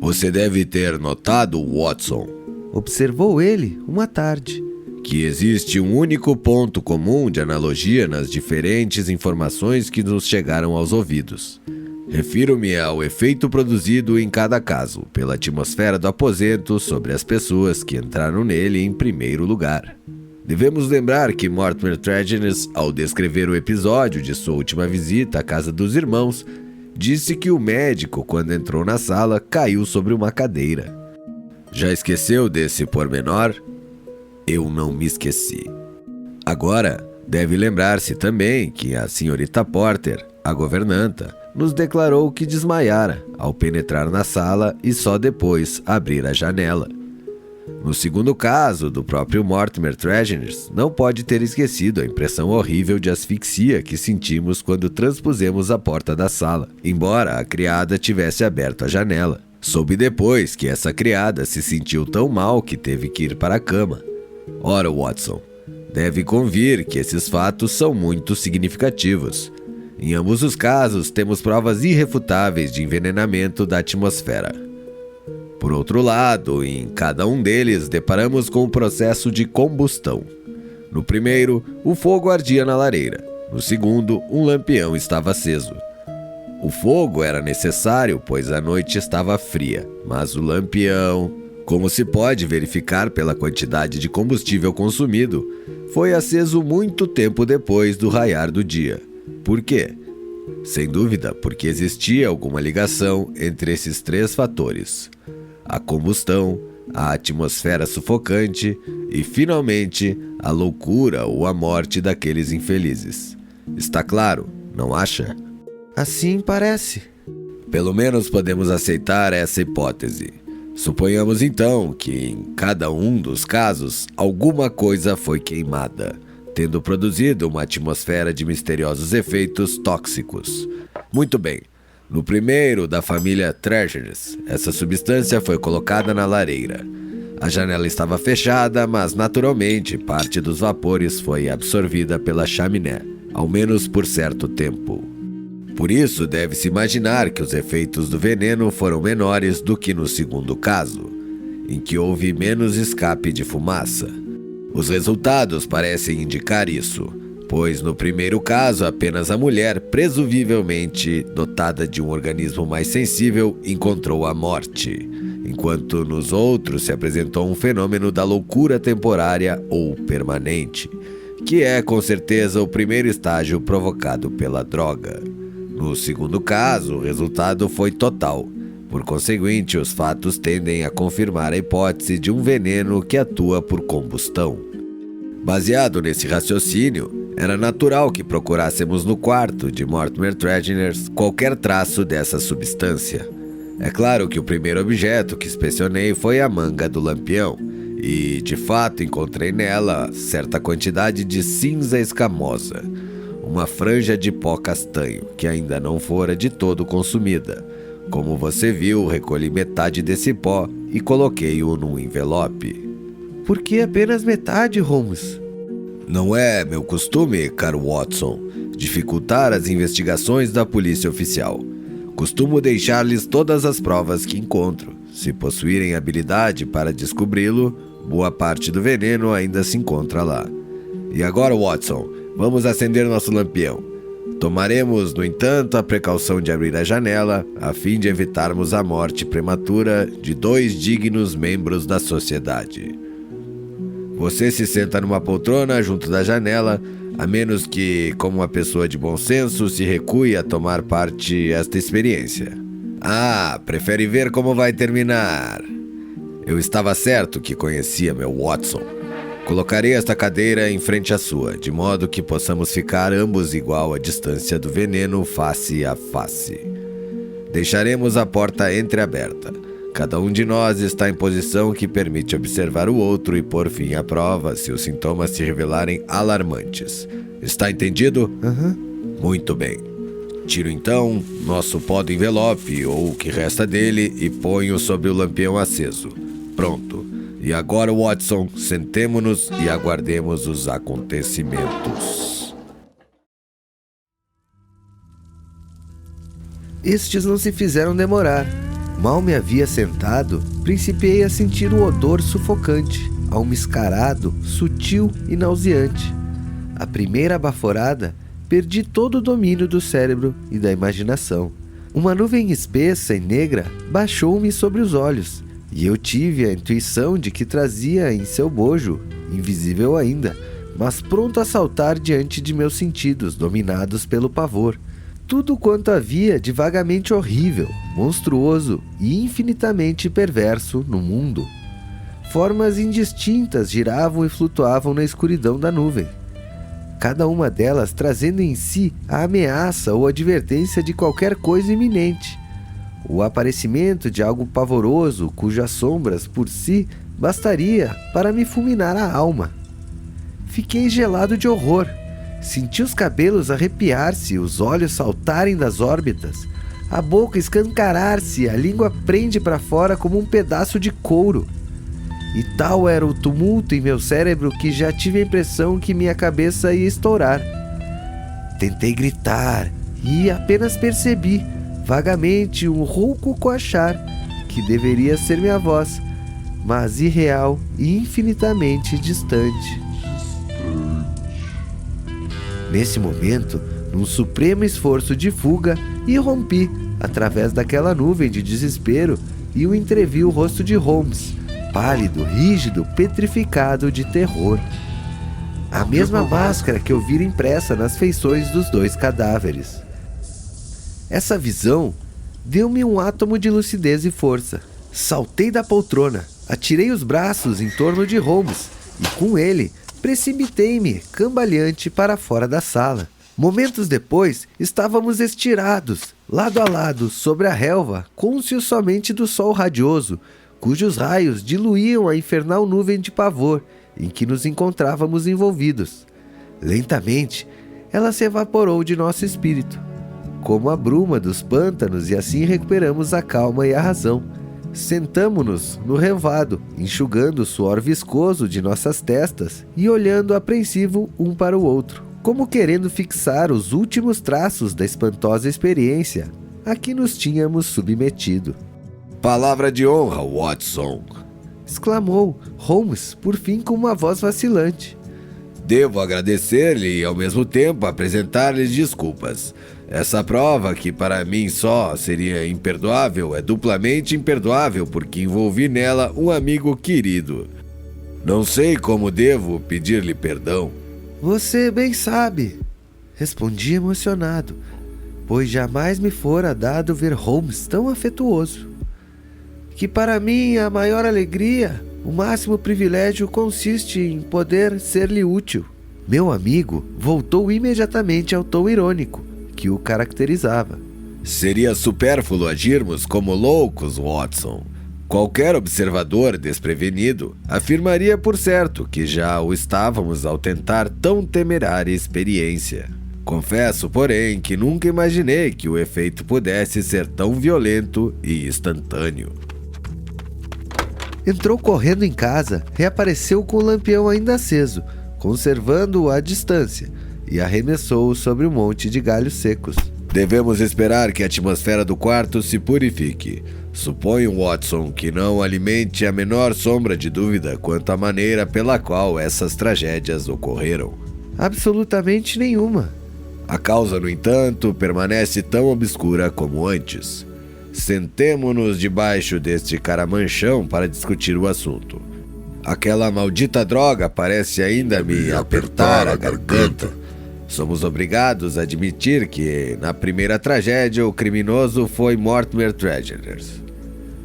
Você deve ter notado, Watson, observou ele uma tarde, que existe um único ponto comum de analogia nas diferentes informações que nos chegaram aos ouvidos. Refiro-me ao efeito produzido em cada caso pela atmosfera do aposento sobre as pessoas que entraram nele em primeiro lugar. Devemos lembrar que Mortimer Tregennis, ao descrever o episódio de sua última visita à casa dos irmãos, disse que o médico, quando entrou na sala, caiu sobre uma cadeira. Já esqueceu desse pormenor? Eu não me esqueci. Agora, deve lembrar-se também que a senhorita Porter, a governanta, nos declarou que desmaiara ao penetrar na sala e só depois abrir a janela. No segundo caso, do próprio Mortimer Tregennis, não pode ter esquecido a impressão horrível de asfixia que sentimos quando transpusemos a porta da sala, embora a criada tivesse aberto a janela. Soube depois que essa criada se sentiu tão mal que teve que ir para a cama. Ora, Watson, deve convir que esses fatos são muito significativos. Em ambos os casos, temos provas irrefutáveis de envenenamento da atmosfera. Por outro lado, em cada um deles, deparamos com o processo de combustão. No primeiro, o fogo ardia na lareira. No segundo, um lampião estava aceso. O fogo era necessário, pois a noite estava fria, mas o lampião, como se pode verificar pela quantidade de combustível consumido, foi aceso muito tempo depois do raiar do dia. Por quê? Sem dúvida, porque existia alguma ligação entre esses três fatores: a combustão, a atmosfera sufocante e, finalmente, a loucura ou a morte daqueles infelizes. Está claro, não acha? Assim parece. Pelo menos podemos aceitar essa hipótese. Suponhamos então que em cada um dos casos alguma coisa foi queimada, tendo produzido uma atmosfera de misteriosos efeitos tóxicos. Muito bem. No primeiro, da família Tregennis, essa substância foi colocada na lareira. A janela estava fechada, mas naturalmente parte dos vapores foi absorvida pela chaminé, ao menos por certo tempo. Por isso, deve-se imaginar que os efeitos do veneno foram menores do que no segundo caso, em que houve menos escape de fumaça. Os resultados parecem indicar isso, pois no primeiro caso apenas a mulher, presumivelmente dotada de um organismo mais sensível, encontrou a morte, enquanto nos outros se apresentou um fenômeno da loucura temporária ou permanente, que é com certeza o primeiro estágio provocado pela droga. No segundo caso, o resultado foi total. Por conseguinte, os fatos tendem a confirmar a hipótese de um veneno que atua por combustão. Baseado nesse raciocínio, era natural que procurássemos no quarto de Mortimer Tregennis qualquer traço dessa substância. É claro que o primeiro objeto que inspecionei foi a manga do lampião, e, de fato, encontrei nela certa quantidade de cinza escamosa, uma franja de pó castanho, que ainda não fora de todo consumida. Como você viu, recolhi metade desse pó e coloquei-o num envelope. Por que apenas metade, Holmes? Não é meu costume, caro Watson, dificultar as investigações da polícia oficial. Costumo deixar-lhes todas as provas que encontro. Se possuírem habilidade para descobri-lo, boa parte do veneno ainda se encontra lá. E agora, Watson, vamos acender nosso lampião. Tomaremos, no entanto, a precaução de abrir a janela, a fim de evitarmos a morte prematura de 2 dignos membros da sociedade. Você se senta numa poltrona junto da janela, a menos que, como uma pessoa de bom senso, se recue a tomar parte esta experiência. Ah, prefere ver como vai terminar. Eu estava certo que conhecia meu Watson. Colocarei esta cadeira em frente à sua, de modo que possamos ficar ambos igual à distância do veneno face a face. Deixaremos a porta entreaberta. Cada um de nós está em posição que permite observar o outro e pôr fim à prova se os sintomas se revelarem alarmantes. Está entendido? Muito bem. Tiro então nosso pó do envelope, ou o que resta dele, e ponho sobre o lampião aceso. Pronto. E agora, Watson, sentemo-nos e aguardemos os acontecimentos. Estes não se fizeram demorar. Mal me havia sentado, principiei a sentir o odor sufocante, almiscarado, sutil e nauseante. A primeira baforada, perdi todo o domínio do cérebro e da imaginação. Uma nuvem espessa e negra baixou-me sobre os olhos, e eu tive a intuição de que trazia em seu bojo, invisível ainda, mas pronto a saltar diante de meus sentidos, dominados pelo pavor, tudo quanto havia de vagamente horrível, monstruoso e infinitamente perverso no mundo. Formas indistintas giravam e flutuavam na escuridão da nuvem, cada uma delas trazendo em si a ameaça ou advertência de qualquer coisa iminente. O aparecimento de algo pavoroso, cujas sombras, por si, bastaria para me fulminar a alma. Fiquei gelado de horror. Senti os cabelos arrepiar-se, os olhos saltarem das órbitas, a boca escancarar-se, a língua prende para fora como um pedaço de couro. E tal era o tumulto em meu cérebro que já tive a impressão que minha cabeça ia estourar. Tentei gritar e apenas percebi, vagamente, um rouco coachar, que deveria ser minha voz, mas irreal e infinitamente distante. Nesse momento, num supremo esforço de fuga, irrompi, através daquela nuvem de desespero, e o entrevi o rosto de Holmes, pálido, rígido, petrificado de terror. A mesma máscara que eu vira impressa nas feições dos dois cadáveres. Essa visão deu-me um átomo de lucidez e força. Saltei da poltrona, atirei os braços em torno de Holmes e, com ele, precipitei-me, cambaleante, para fora da sala. Momentos depois, estávamos estirados, lado a lado, sobre a relva, cônscios somente do sol radioso, cujos raios diluíam a infernal nuvem de pavor em que nos encontrávamos envolvidos. Lentamente, ela se evaporou de nosso espírito, como a bruma dos pântanos, e assim recuperamos a calma e a razão. Sentamo-nos no relvado, enxugando o suor viscoso de nossas testas e olhando apreensivo um para o outro, como querendo fixar os últimos traços da espantosa experiência a que nos tínhamos submetido. Palavra de honra, Watson! Exclamou Holmes, por fim, com uma voz vacilante. Devo agradecer-lhe e, ao mesmo tempo, apresentar-lhe desculpas. Essa prova, que para mim só seria imperdoável, é duplamente imperdoável porque envolvi nela um amigo querido. Não sei como devo pedir-lhe perdão. Você bem sabe, respondi emocionado, pois jamais me fora dado ver Holmes tão afetuoso. Que para mim a maior alegria, o máximo privilégio consiste em poder ser-lhe útil. Meu amigo voltou imediatamente ao tom irônico que o caracterizava. Seria supérfluo agirmos como loucos, Watson. Qualquer observador desprevenido afirmaria por certo que já o estávamos ao tentar tão temerária experiência. Confesso, porém, que nunca imaginei que o efeito pudesse ser tão violento e instantâneo. Entrou correndo em casa, reapareceu com o lampião ainda aceso, conservando-o à distância, e arremessou-o sobre um monte de galhos secos. Devemos esperar que a atmosfera do quarto se purifique. Suponho, Watson, que não alimente a menor sombra de dúvida quanto à maneira pela qual essas tragédias ocorreram. Absolutamente nenhuma. A causa, no entanto, permanece tão obscura como antes. Sentemo-nos debaixo deste caramanchão para discutir o assunto. Aquela maldita droga parece ainda me apertar a garganta. Somos obrigados a admitir que, na primeira tragédia, o criminoso foi Mortimer Tregeners,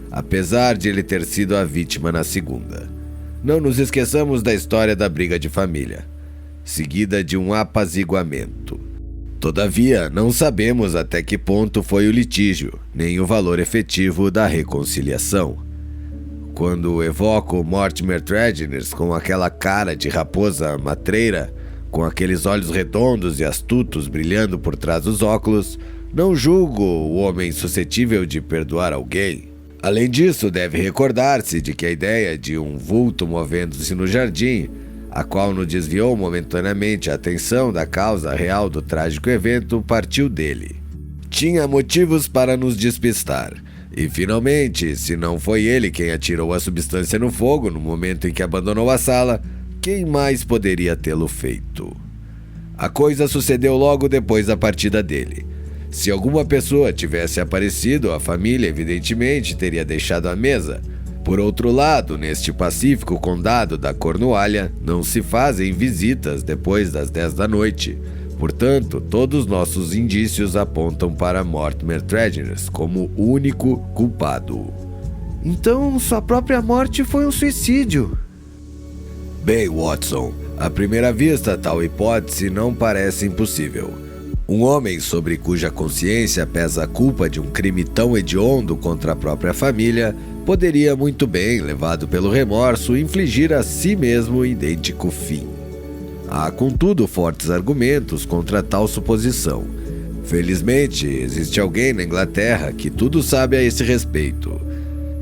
apesar de ele ter sido a vítima na segunda. Não nos esqueçamos da história da briga de família, seguida de um apaziguamento. Todavia, não sabemos até que ponto foi o litígio, nem o valor efetivo da reconciliação. Quando evoco Mortimer Tregeners com aquela cara de raposa matreira, com aqueles olhos redondos e astutos brilhando por trás dos óculos, não julgo o homem suscetível de perdoar alguém. Além disso, deve recordar-se de que a ideia de um vulto movendo-se no jardim, a qual nos desviou momentaneamente a atenção da causa real do trágico evento, partiu dele. Tinha motivos para nos despistar. E finalmente, se não foi ele quem atirou a substância no fogo no momento em que abandonou a sala, quem mais poderia tê-lo feito? A coisa sucedeu logo depois da partida dele. Se alguma pessoa tivesse aparecido, a família evidentemente teria deixado a mesa. Por outro lado, neste pacífico condado da Cornualha, não se fazem visitas depois das 10 da noite. Portanto, todos nossos indícios apontam para Mortimer Tregeners como o único culpado. Então, sua própria morte foi um suicídio. Bem, Watson, à primeira vista, tal hipótese não parece impossível. Um homem sobre cuja consciência pesa a culpa de um crime tão hediondo contra a própria família poderia muito bem, levado pelo remorso, infligir a si mesmo o idêntico fim. Há, contudo, fortes argumentos contra tal suposição. Felizmente, existe alguém na Inglaterra que tudo sabe a esse respeito.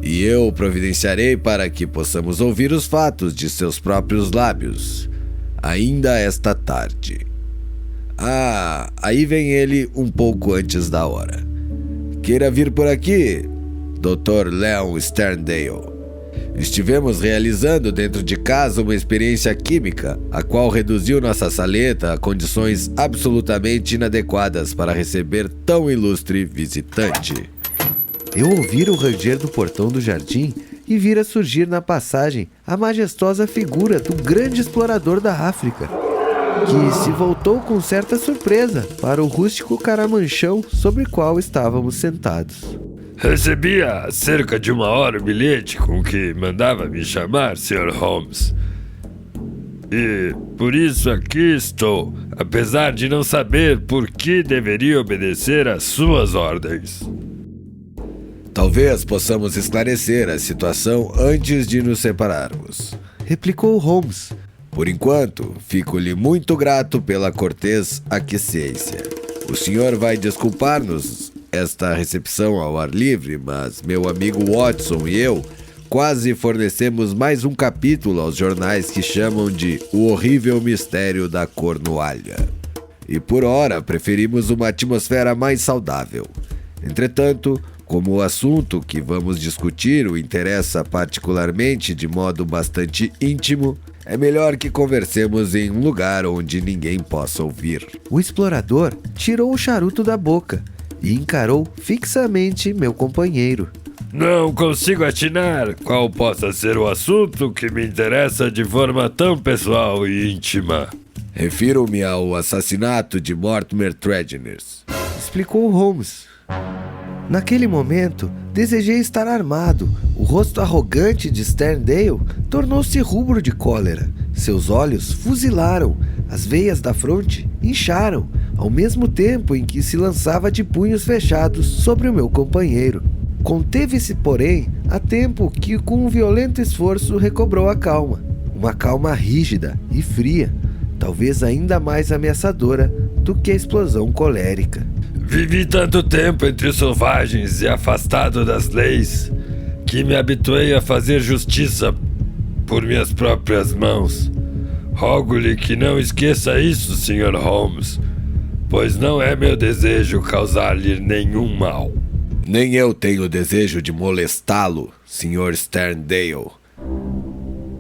E eu providenciarei para que possamos ouvir os fatos de seus próprios lábios, ainda esta tarde. Ah, aí vem ele um pouco antes da hora. Queira vir por aqui, Dr. Leon Sterndale. Estivemos realizando dentro de casa uma experiência química, a qual reduziu nossa saleta a condições absolutamente inadequadas para receber tão ilustre visitante. Eu ouvira o ranger do portão do jardim e vira surgir na passagem a majestosa figura do grande explorador da África, que se voltou com certa surpresa para o rústico caramanchão sobre o qual estávamos sentados. Recebi há cerca de 1 hora o bilhete com que mandava me chamar, Sr. Holmes. E por isso aqui estou, apesar de não saber por que deveria obedecer às suas ordens. Talvez possamos esclarecer a situação antes de nos separarmos, replicou Holmes. Por enquanto, fico-lhe muito grato pela cortês aquiescência. O senhor vai desculpar-nos esta recepção ao ar livre, mas meu amigo Watson e eu quase fornecemos mais um capítulo aos jornais que chamam de O Horrível Mistério da Cornualha. E por ora preferimos uma atmosfera mais saudável. Entretanto, como o assunto que vamos discutir o interessa particularmente de modo bastante íntimo, é melhor que conversemos em um lugar onde ninguém possa ouvir. O explorador tirou o charuto da boca e encarou fixamente meu companheiro. Não consigo atinar qual possa ser o assunto que me interessa de forma tão pessoal e íntima. Refiro-me ao assassinato de Mortimer Tregeners, explicou Holmes. Naquele momento, desejei estar armado. O rosto arrogante de Sterndale tornou-se rubro de cólera. Seus olhos fuzilaram, as veias da fronte incharam, ao mesmo tempo em que se lançava de punhos fechados sobre o meu companheiro. Conteve-se, porém, a tempo que, com um violento esforço, recobrou a calma. Uma calma rígida e fria, talvez ainda mais ameaçadora do que a explosão colérica. Vivi tanto tempo entre os selvagens e afastado das leis que me habituei a fazer justiça por minhas próprias mãos. Rogo-lhe que não esqueça isso, Sr. Holmes, pois não é meu desejo causar-lhe nenhum mal. Nem eu tenho desejo de molestá-lo, Sr. Sterndale.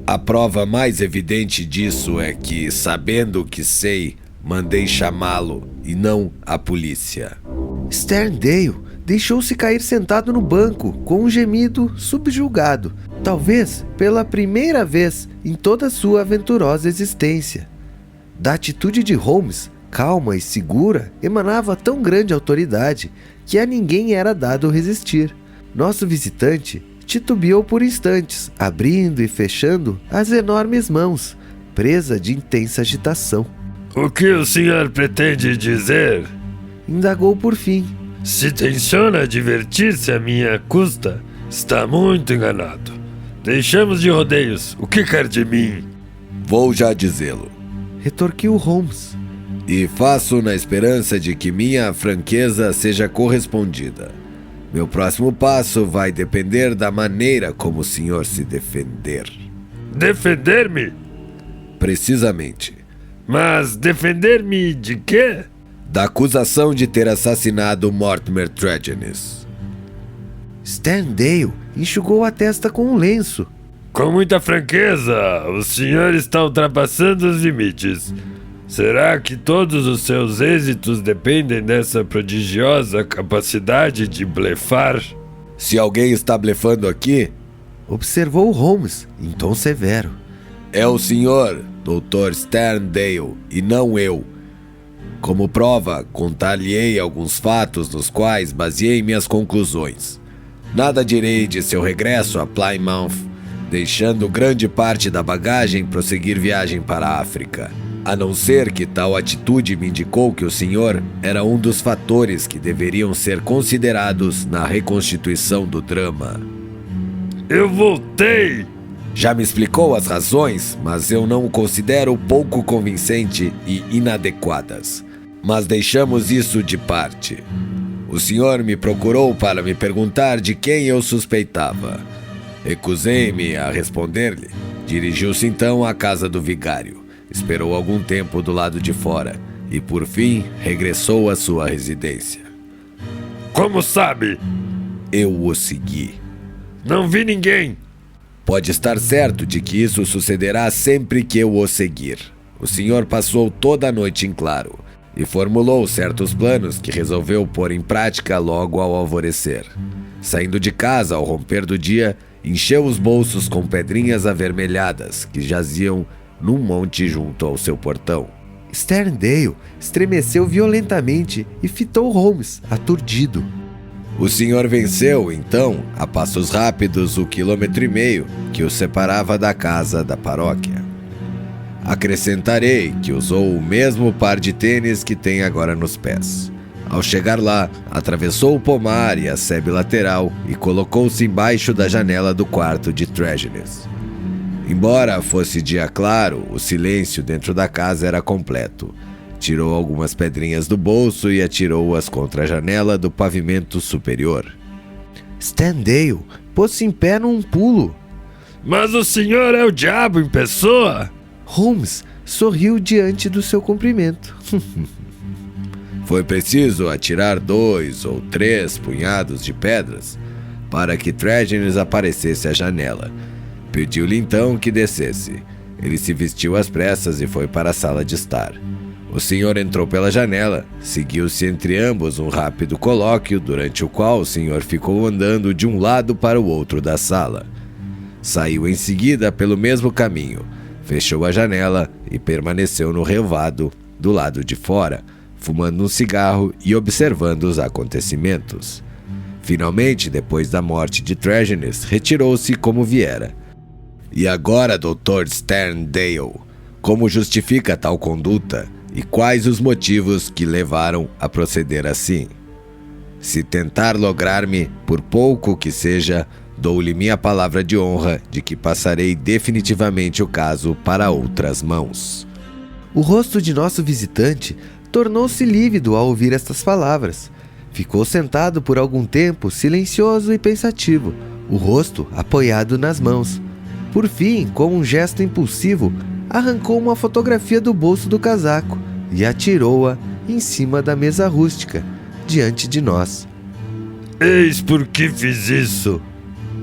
A prova mais evidente disso é que, sabendo o que sei, mandei chamá-lo e não a polícia. Sterndale deixou-se cair sentado no banco com um gemido subjugado, talvez pela primeira vez em toda sua aventurosa existência. Da atitude de Holmes, calma e segura, emanava tão grande autoridade que a ninguém era dado resistir. Nosso visitante titubeou por instantes, abrindo e fechando as enormes mãos, presa de intensa agitação. O que o senhor pretende dizer? Indagou por fim. Se tenciona divertir-se à minha custa, está muito enganado. Deixamos de rodeios. O que quer de mim? Vou já dizê-lo. Retorquiu Holmes. E faço na esperança de que minha franqueza seja correspondida. Meu próximo passo vai depender da maneira como o senhor se defender. Defender-me? Precisamente. Mas defender-me de quê? Da acusação de ter assassinado Mortimer Tregennis. Sterndale enxugou a testa com um lenço. Com muita franqueza, o senhor está ultrapassando os limites. Será que todos os seus êxitos dependem dessa prodigiosa capacidade de blefar? Se alguém está blefando aqui, observou Holmes em tom severo, é o senhor, Dr. Sterndale, e não eu. Como prova, contar-lhe-ei alguns fatos nos quais baseei minhas conclusões. Nada direi de seu regresso a Plymouth, deixando grande parte da bagagem prosseguir viagem para a África. A não ser que tal atitude me indicou que o senhor era um dos fatores que deveriam ser considerados na reconstituição do drama. Eu voltei! Já me explicou as razões, mas eu não o considero pouco convincente e inadequadas. Mas deixamos isso de parte. O senhor me procurou para me perguntar de quem eu suspeitava. Recusei-me a responder-lhe. Dirigiu-se então à casa do vigário. Esperou algum tempo do lado de fora e, por fim, regressou à sua residência. Como sabe? Eu o segui. Não vi ninguém. Pode estar certo de que isso sucederá sempre que eu o seguir. O senhor passou toda a noite em claro e formulou certos planos que resolveu pôr em prática logo ao alvorecer. Saindo de casa ao romper do dia, encheu os bolsos com pedrinhas avermelhadas que jaziam num monte junto ao seu portão. Sterndale estremeceu violentamente e fitou Holmes, aturdido. O senhor venceu, então, a passos rápidos, o 1,5 quilômetro que o separava da casa da paróquia. Acrescentarei que usou o mesmo par de tênis que tem agora nos pés. Ao chegar lá, atravessou o pomar e a sebe lateral e colocou-se embaixo da janela do quarto de Tregennis. Embora fosse dia claro, o silêncio dentro da casa era completo. Tirou algumas pedrinhas do bolso e atirou-as contra a janela do pavimento superior. Sterndale pôs-se em pé num pulo. Mas o senhor é o diabo em pessoa? Holmes sorriu diante do seu cumprimento. Foi preciso atirar 2 ou 3 punhados de pedras para que Tregennis aparecesse à janela. Pediu-lhe então que descesse. Ele se vestiu às pressas e foi para a sala de estar. O senhor entrou pela janela, seguiu-se entre ambos um rápido colóquio, durante o qual o senhor ficou andando de um lado para o outro da sala. Saiu em seguida pelo mesmo caminho, fechou a janela e permaneceu no relvado, do lado de fora, fumando um cigarro e observando os acontecimentos. Finalmente, depois da morte de Tregennis, retirou-se como viera. E agora, Dr. Sterndale, como justifica tal conduta e quais os motivos que levaram a proceder assim? Se tentar lograr-me, por pouco que seja, dou-lhe minha palavra de honra de que passarei definitivamente o caso para outras mãos. O rosto de nosso visitante tornou-se lívido ao ouvir estas palavras. Ficou sentado por algum tempo, silencioso e pensativo, o rosto apoiado nas mãos. Por fim, com um gesto impulsivo, arrancou uma fotografia do bolso do casaco e atirou-a em cima da mesa rústica, diante de nós. Eis por que fiz isso,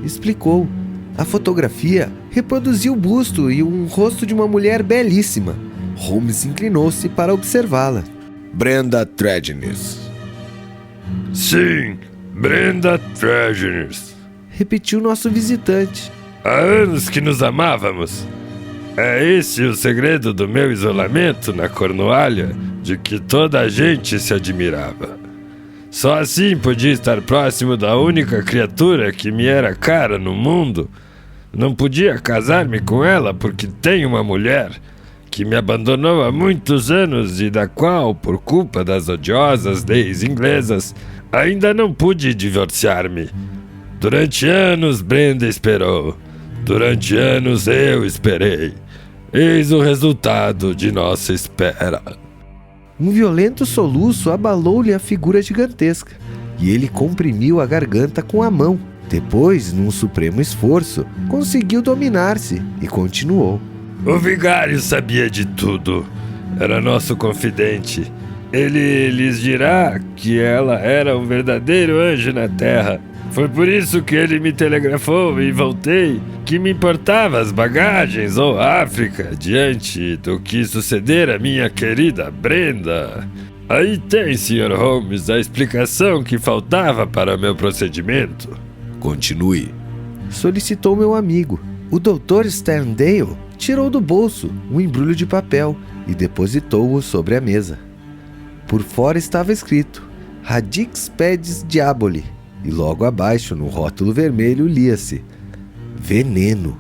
explicou. A fotografia reproduziu o busto e um rosto de uma mulher belíssima. Holmes inclinou-se para observá-la. Brenda Tregennis. Sim, Brenda Tregennis, repetiu nosso visitante. Há anos que nos amávamos. É esse o segredo do meu isolamento na Cornualha, de que toda a gente se admirava. Só assim podia estar próximo da única criatura que me era cara no mundo. Não podia casar-me com ela porque tenho uma mulher que me abandonou há muitos anos e da qual, por culpa das odiosas leis inglesas, ainda não pude divorciar-me. Durante anos Brenda esperou. Durante anos eu esperei. Eis o resultado de nossa espera. Um violento soluço abalou-lhe a figura gigantesca, e ele comprimiu a garganta com a mão. Depois, num supremo esforço, conseguiu dominar-se e continuou. O vigário sabia de tudo. Era nosso confidente. Ele lhes dirá que ela era um verdadeiro anjo na terra. Foi por isso que ele me telegrafou e voltei, que me importava as bagagens ou África, diante do que sucedera a minha querida Brenda. Aí tem, Sr. Holmes, a explicação que faltava para meu procedimento. Continue. Solicitou meu amigo. O Dr. Sterndale tirou do bolso um embrulho de papel e depositou-o sobre a mesa. Por fora estava escrito Radix Pedis Diaboli, e logo abaixo, no rótulo vermelho, lia-se veneno.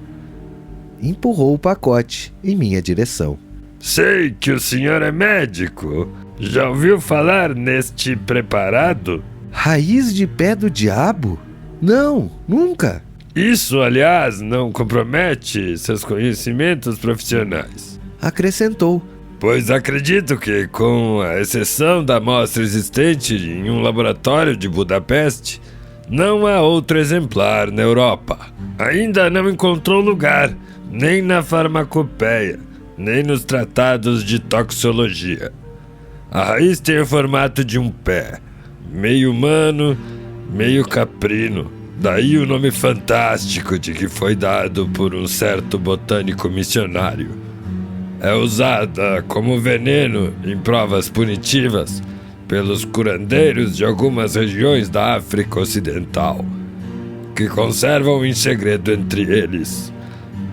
Empurrou o pacote em minha direção. Sei que o senhor é médico. Já ouviu falar neste preparado? Raiz de pé do diabo? Não, nunca. Isso, aliás, não compromete seus conhecimentos profissionais. Acrescentou. Pois acredito que, com a exceção da amostra existente em um laboratório de Budapeste, não há outro exemplar na Europa. Ainda não encontrou lugar, nem na farmacopeia, nem nos tratados de toxicologia. A raiz tem o formato de um pé, meio humano, meio caprino. Daí o nome fantástico de que foi dado por um certo botânico missionário. É usada como veneno em provas punitivas pelos curandeiros de algumas regiões da África Ocidental, que conservam em segredo entre eles.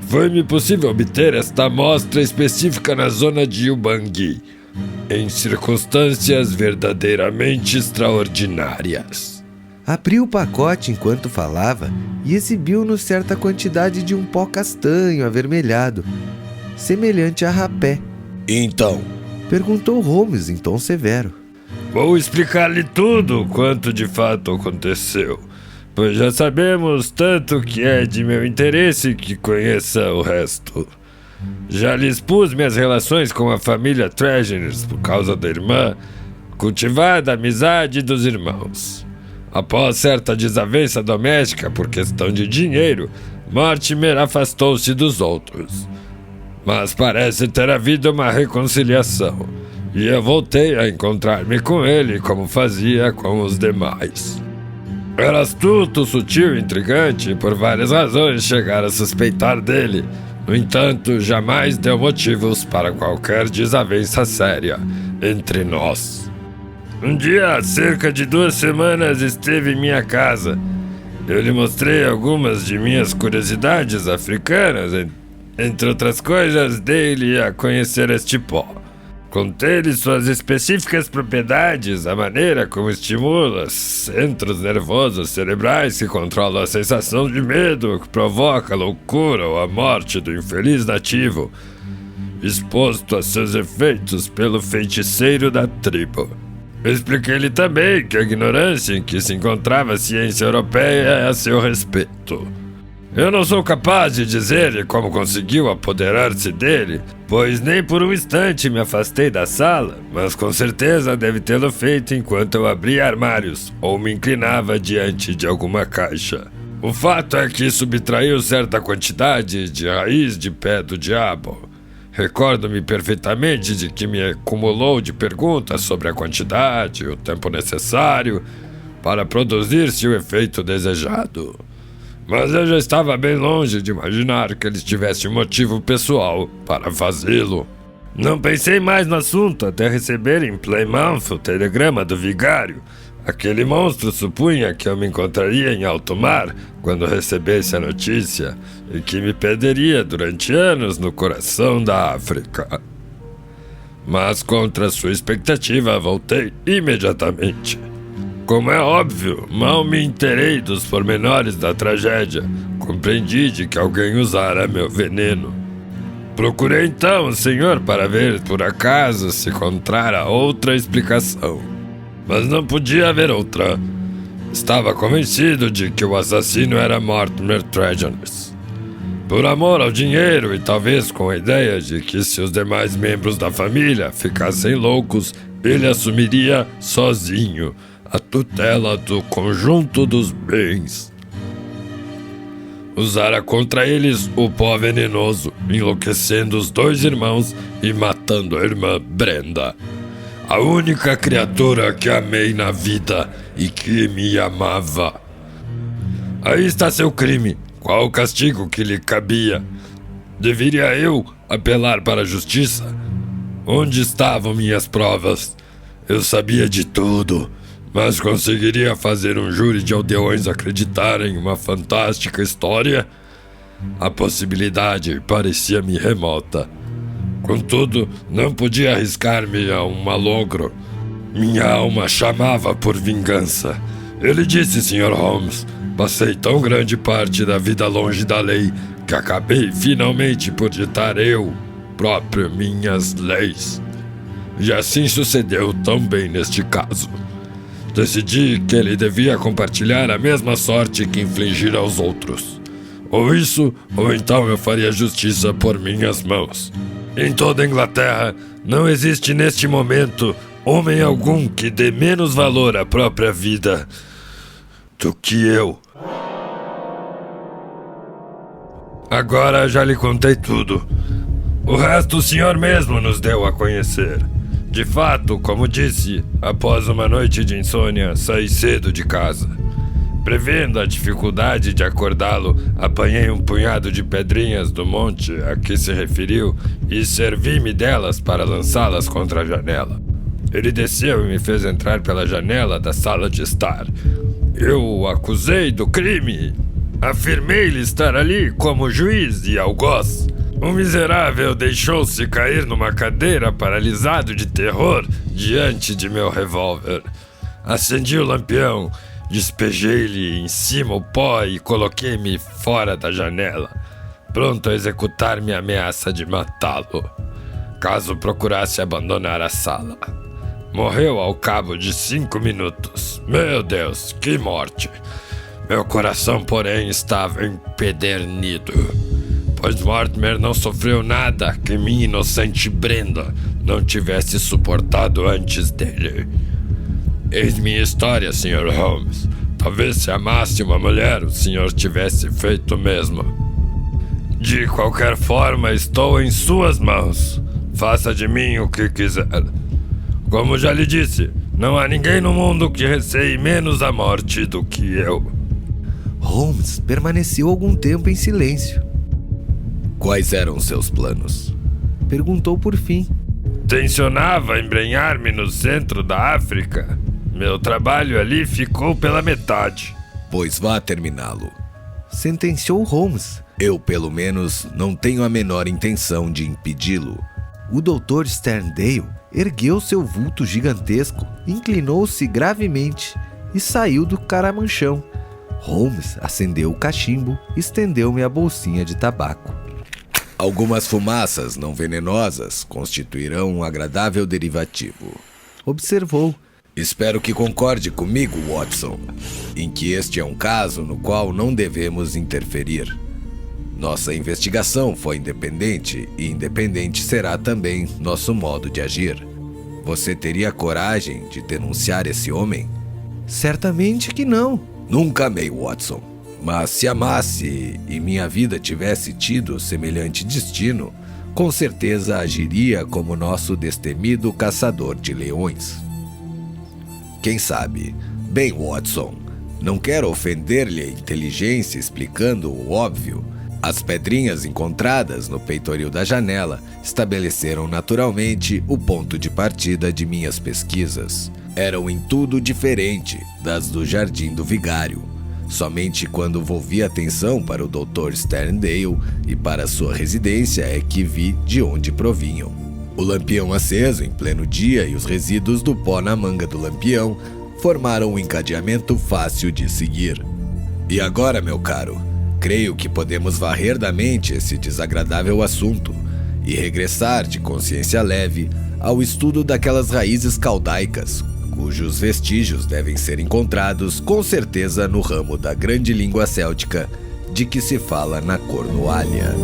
Foi-me possível obter esta amostra específica na zona de Ubangui, em circunstâncias verdadeiramente extraordinárias. Abriu o pacote enquanto falava e exibiu-nos certa quantidade de um pó castanho avermelhado, semelhante a rapé. Então? Perguntou Holmes em tom severo. Vou explicar-lhe tudo quanto de fato aconteceu, pois já sabemos tanto que é de meu interesse que conheça o resto. Já lhe expus minhas relações com a família Tregeners por causa da irmã, cultivada amizade dos irmãos. Após certa desavença doméstica por questão de dinheiro, Mortimer afastou-se dos outros. Mas parece ter havido uma reconciliação, e eu voltei a encontrar-me com ele como fazia com os demais. Era astuto, sutil e intrigante, e por várias razões chegar a suspeitar dele. No entanto, jamais deu motivos para qualquer desavença séria entre nós. Um dia, há cerca de 2 semanas, esteve em minha casa. Eu lhe mostrei algumas de minhas curiosidades africanas. Entre outras coisas, dei-lhe a conhecer este pó. Contei-lhe suas específicas propriedades, a maneira como estimula centros nervosos cerebrais que controlam a sensação de medo, que provoca a loucura ou a morte do infeliz nativo, exposto a seus efeitos pelo feiticeiro da tribo. Expliquei-lhe também que a ignorância em que se encontrava a ciência europeia é a seu respeito. Eu não sou capaz de dizer-lhe como conseguiu apoderar-se dele, pois nem por um instante me afastei da sala, mas com certeza deve tê-lo feito enquanto eu abria armários ou me inclinava diante de alguma caixa. O fato é que subtraiu certa quantidade de raiz de pé do diabo. Recordo-me perfeitamente de que me acumulou de perguntas sobre a quantidade e o tempo necessário para produzir-se o efeito desejado. Mas eu já estava bem longe de imaginar que ele tivesse um motivo pessoal para fazê-lo. Não pensei mais no assunto até receber em Plymouth o telegrama do vigário. Aquele monstro supunha que eu me encontraria em alto mar quando recebesse a notícia e que me perderia durante anos no coração da África. mas contra sua expectativa voltei imediatamente. Como é óbvio, mal me inteirei dos pormenores da tragédia. Compreendi de que alguém usara meu veneno. Procurei então o senhor para ver por acaso se encontrara outra explicação. Mas não podia haver outra. Estava convencido de que o assassino era Mortimer Tregennis. Por amor ao dinheiro e talvez com a ideia de que se os demais membros da família ficassem loucos, ele assumiria sozinho a tutela do conjunto dos bens. Usara contra eles o pó venenoso, enlouquecendo os 2 irmãos e matando a irmã Brenda, a única criatura que amei na vida e que me amava. Aí está seu crime. Qual o castigo que lhe cabia? Deveria eu apelar para a justiça? Onde estavam minhas provas? Eu sabia de tudo, mas conseguiria fazer um júri de aldeões acreditarem em uma fantástica história? A possibilidade parecia-me remota. Contudo, não podia arriscar-me a um malogro. Minha alma chamava por vingança. Ele disse, Sr. Holmes, passei tão grande parte da vida longe da lei que acabei finalmente por ditar eu próprio minhas leis. E assim sucedeu também neste caso. Decidi que ele devia compartilhar a mesma sorte que infligir aos outros. Ou isso, ou então eu faria justiça por minhas mãos. Em toda a Inglaterra, não existe neste momento homem algum que dê menos valor à própria vida do que eu. Agora já lhe contei tudo. O resto o senhor mesmo nos deu a conhecer. De fato, como disse, após uma noite de insônia, saí cedo de casa. Prevendo a dificuldade de acordá-lo, apanhei um punhado de pedrinhas do monte a que se referiu e servi-me delas para lançá-las contra a janela. Ele desceu e me fez entrar pela janela da sala de estar. Eu o acusei do crime. Afirmei-lhe estar ali como juiz e algoz. O miserável deixou-se cair numa cadeira paralisado de terror diante de meu revólver. Acendi o lampião, despejei-lhe em cima o pó e coloquei-me fora da janela, pronto a executar minha ameaça de matá-lo, caso procurasse abandonar a sala. Morreu ao cabo de 5 minutos. Meu Deus, que morte! Meu coração, porém, estava empedernido, pois Mortimer não sofreu nada que minha inocente Brenda não tivesse suportado antes dele. Eis minha história, Sr. Holmes. Talvez se amasse uma mulher, o senhor tivesse feito o mesmo. De qualquer forma, estou em suas mãos. Faça de mim o que quiser. Como já lhe disse, não há ninguém no mundo que receie menos a morte do que eu. Holmes permaneceu algum tempo em silêncio. Quais eram seus planos? Perguntou por fim. Tencionava embrenhar-me no centro da África. Meu trabalho ali ficou pela metade. Pois vá terminá-lo. Sentenciou Holmes. Eu, pelo menos, não tenho a menor intenção de impedi-lo. O Dr. Sterndale ergueu seu vulto gigantesco, inclinou-se gravemente e saiu do caramanchão. Holmes acendeu o cachimbo e estendeu-me a bolsinha de tabaco. Algumas fumaças não venenosas constituirão um agradável derivativo. Observou. Espero que concorde comigo, Watson, em que este é um caso no qual não devemos interferir. Nossa investigação foi independente e independente será também nosso modo de agir. Você teria coragem de denunciar esse homem? Certamente que não. Nunca amei Watson, mas se amasse e minha vida tivesse tido semelhante destino, com certeza agiria como nosso destemido caçador de leões. Quem sabe? Bem, Watson, não quero ofender-lhe a inteligência explicando o óbvio. As pedrinhas encontradas no peitoril da janela estabeleceram naturalmente o ponto de partida de minhas pesquisas. Eram em tudo diferente das do jardim do vigário. Somente quando volvi atenção para o Dr. Sterndale e para sua residência é que vi de onde provinham. O lampião aceso em pleno dia e os resíduos do pó na manga do lampião formaram um encadeamento fácil de seguir. E agora, meu caro, creio que podemos varrer da mente esse desagradável assunto e regressar de consciência leve ao estudo daquelas raízes caldaicas, cujos vestígios devem ser encontrados com certeza no ramo da grande língua céltica de que se fala na Cornualha.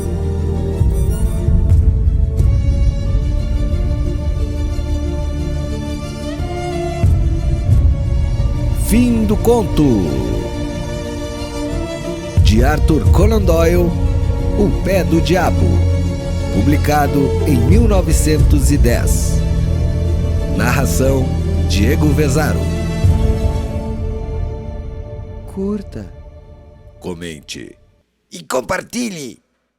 Fim do conto de Arthur Conan Doyle, O Pé do Diabo, publicado em 1910. Narração Diego Vezaro. Curta, Comente E compartilhe!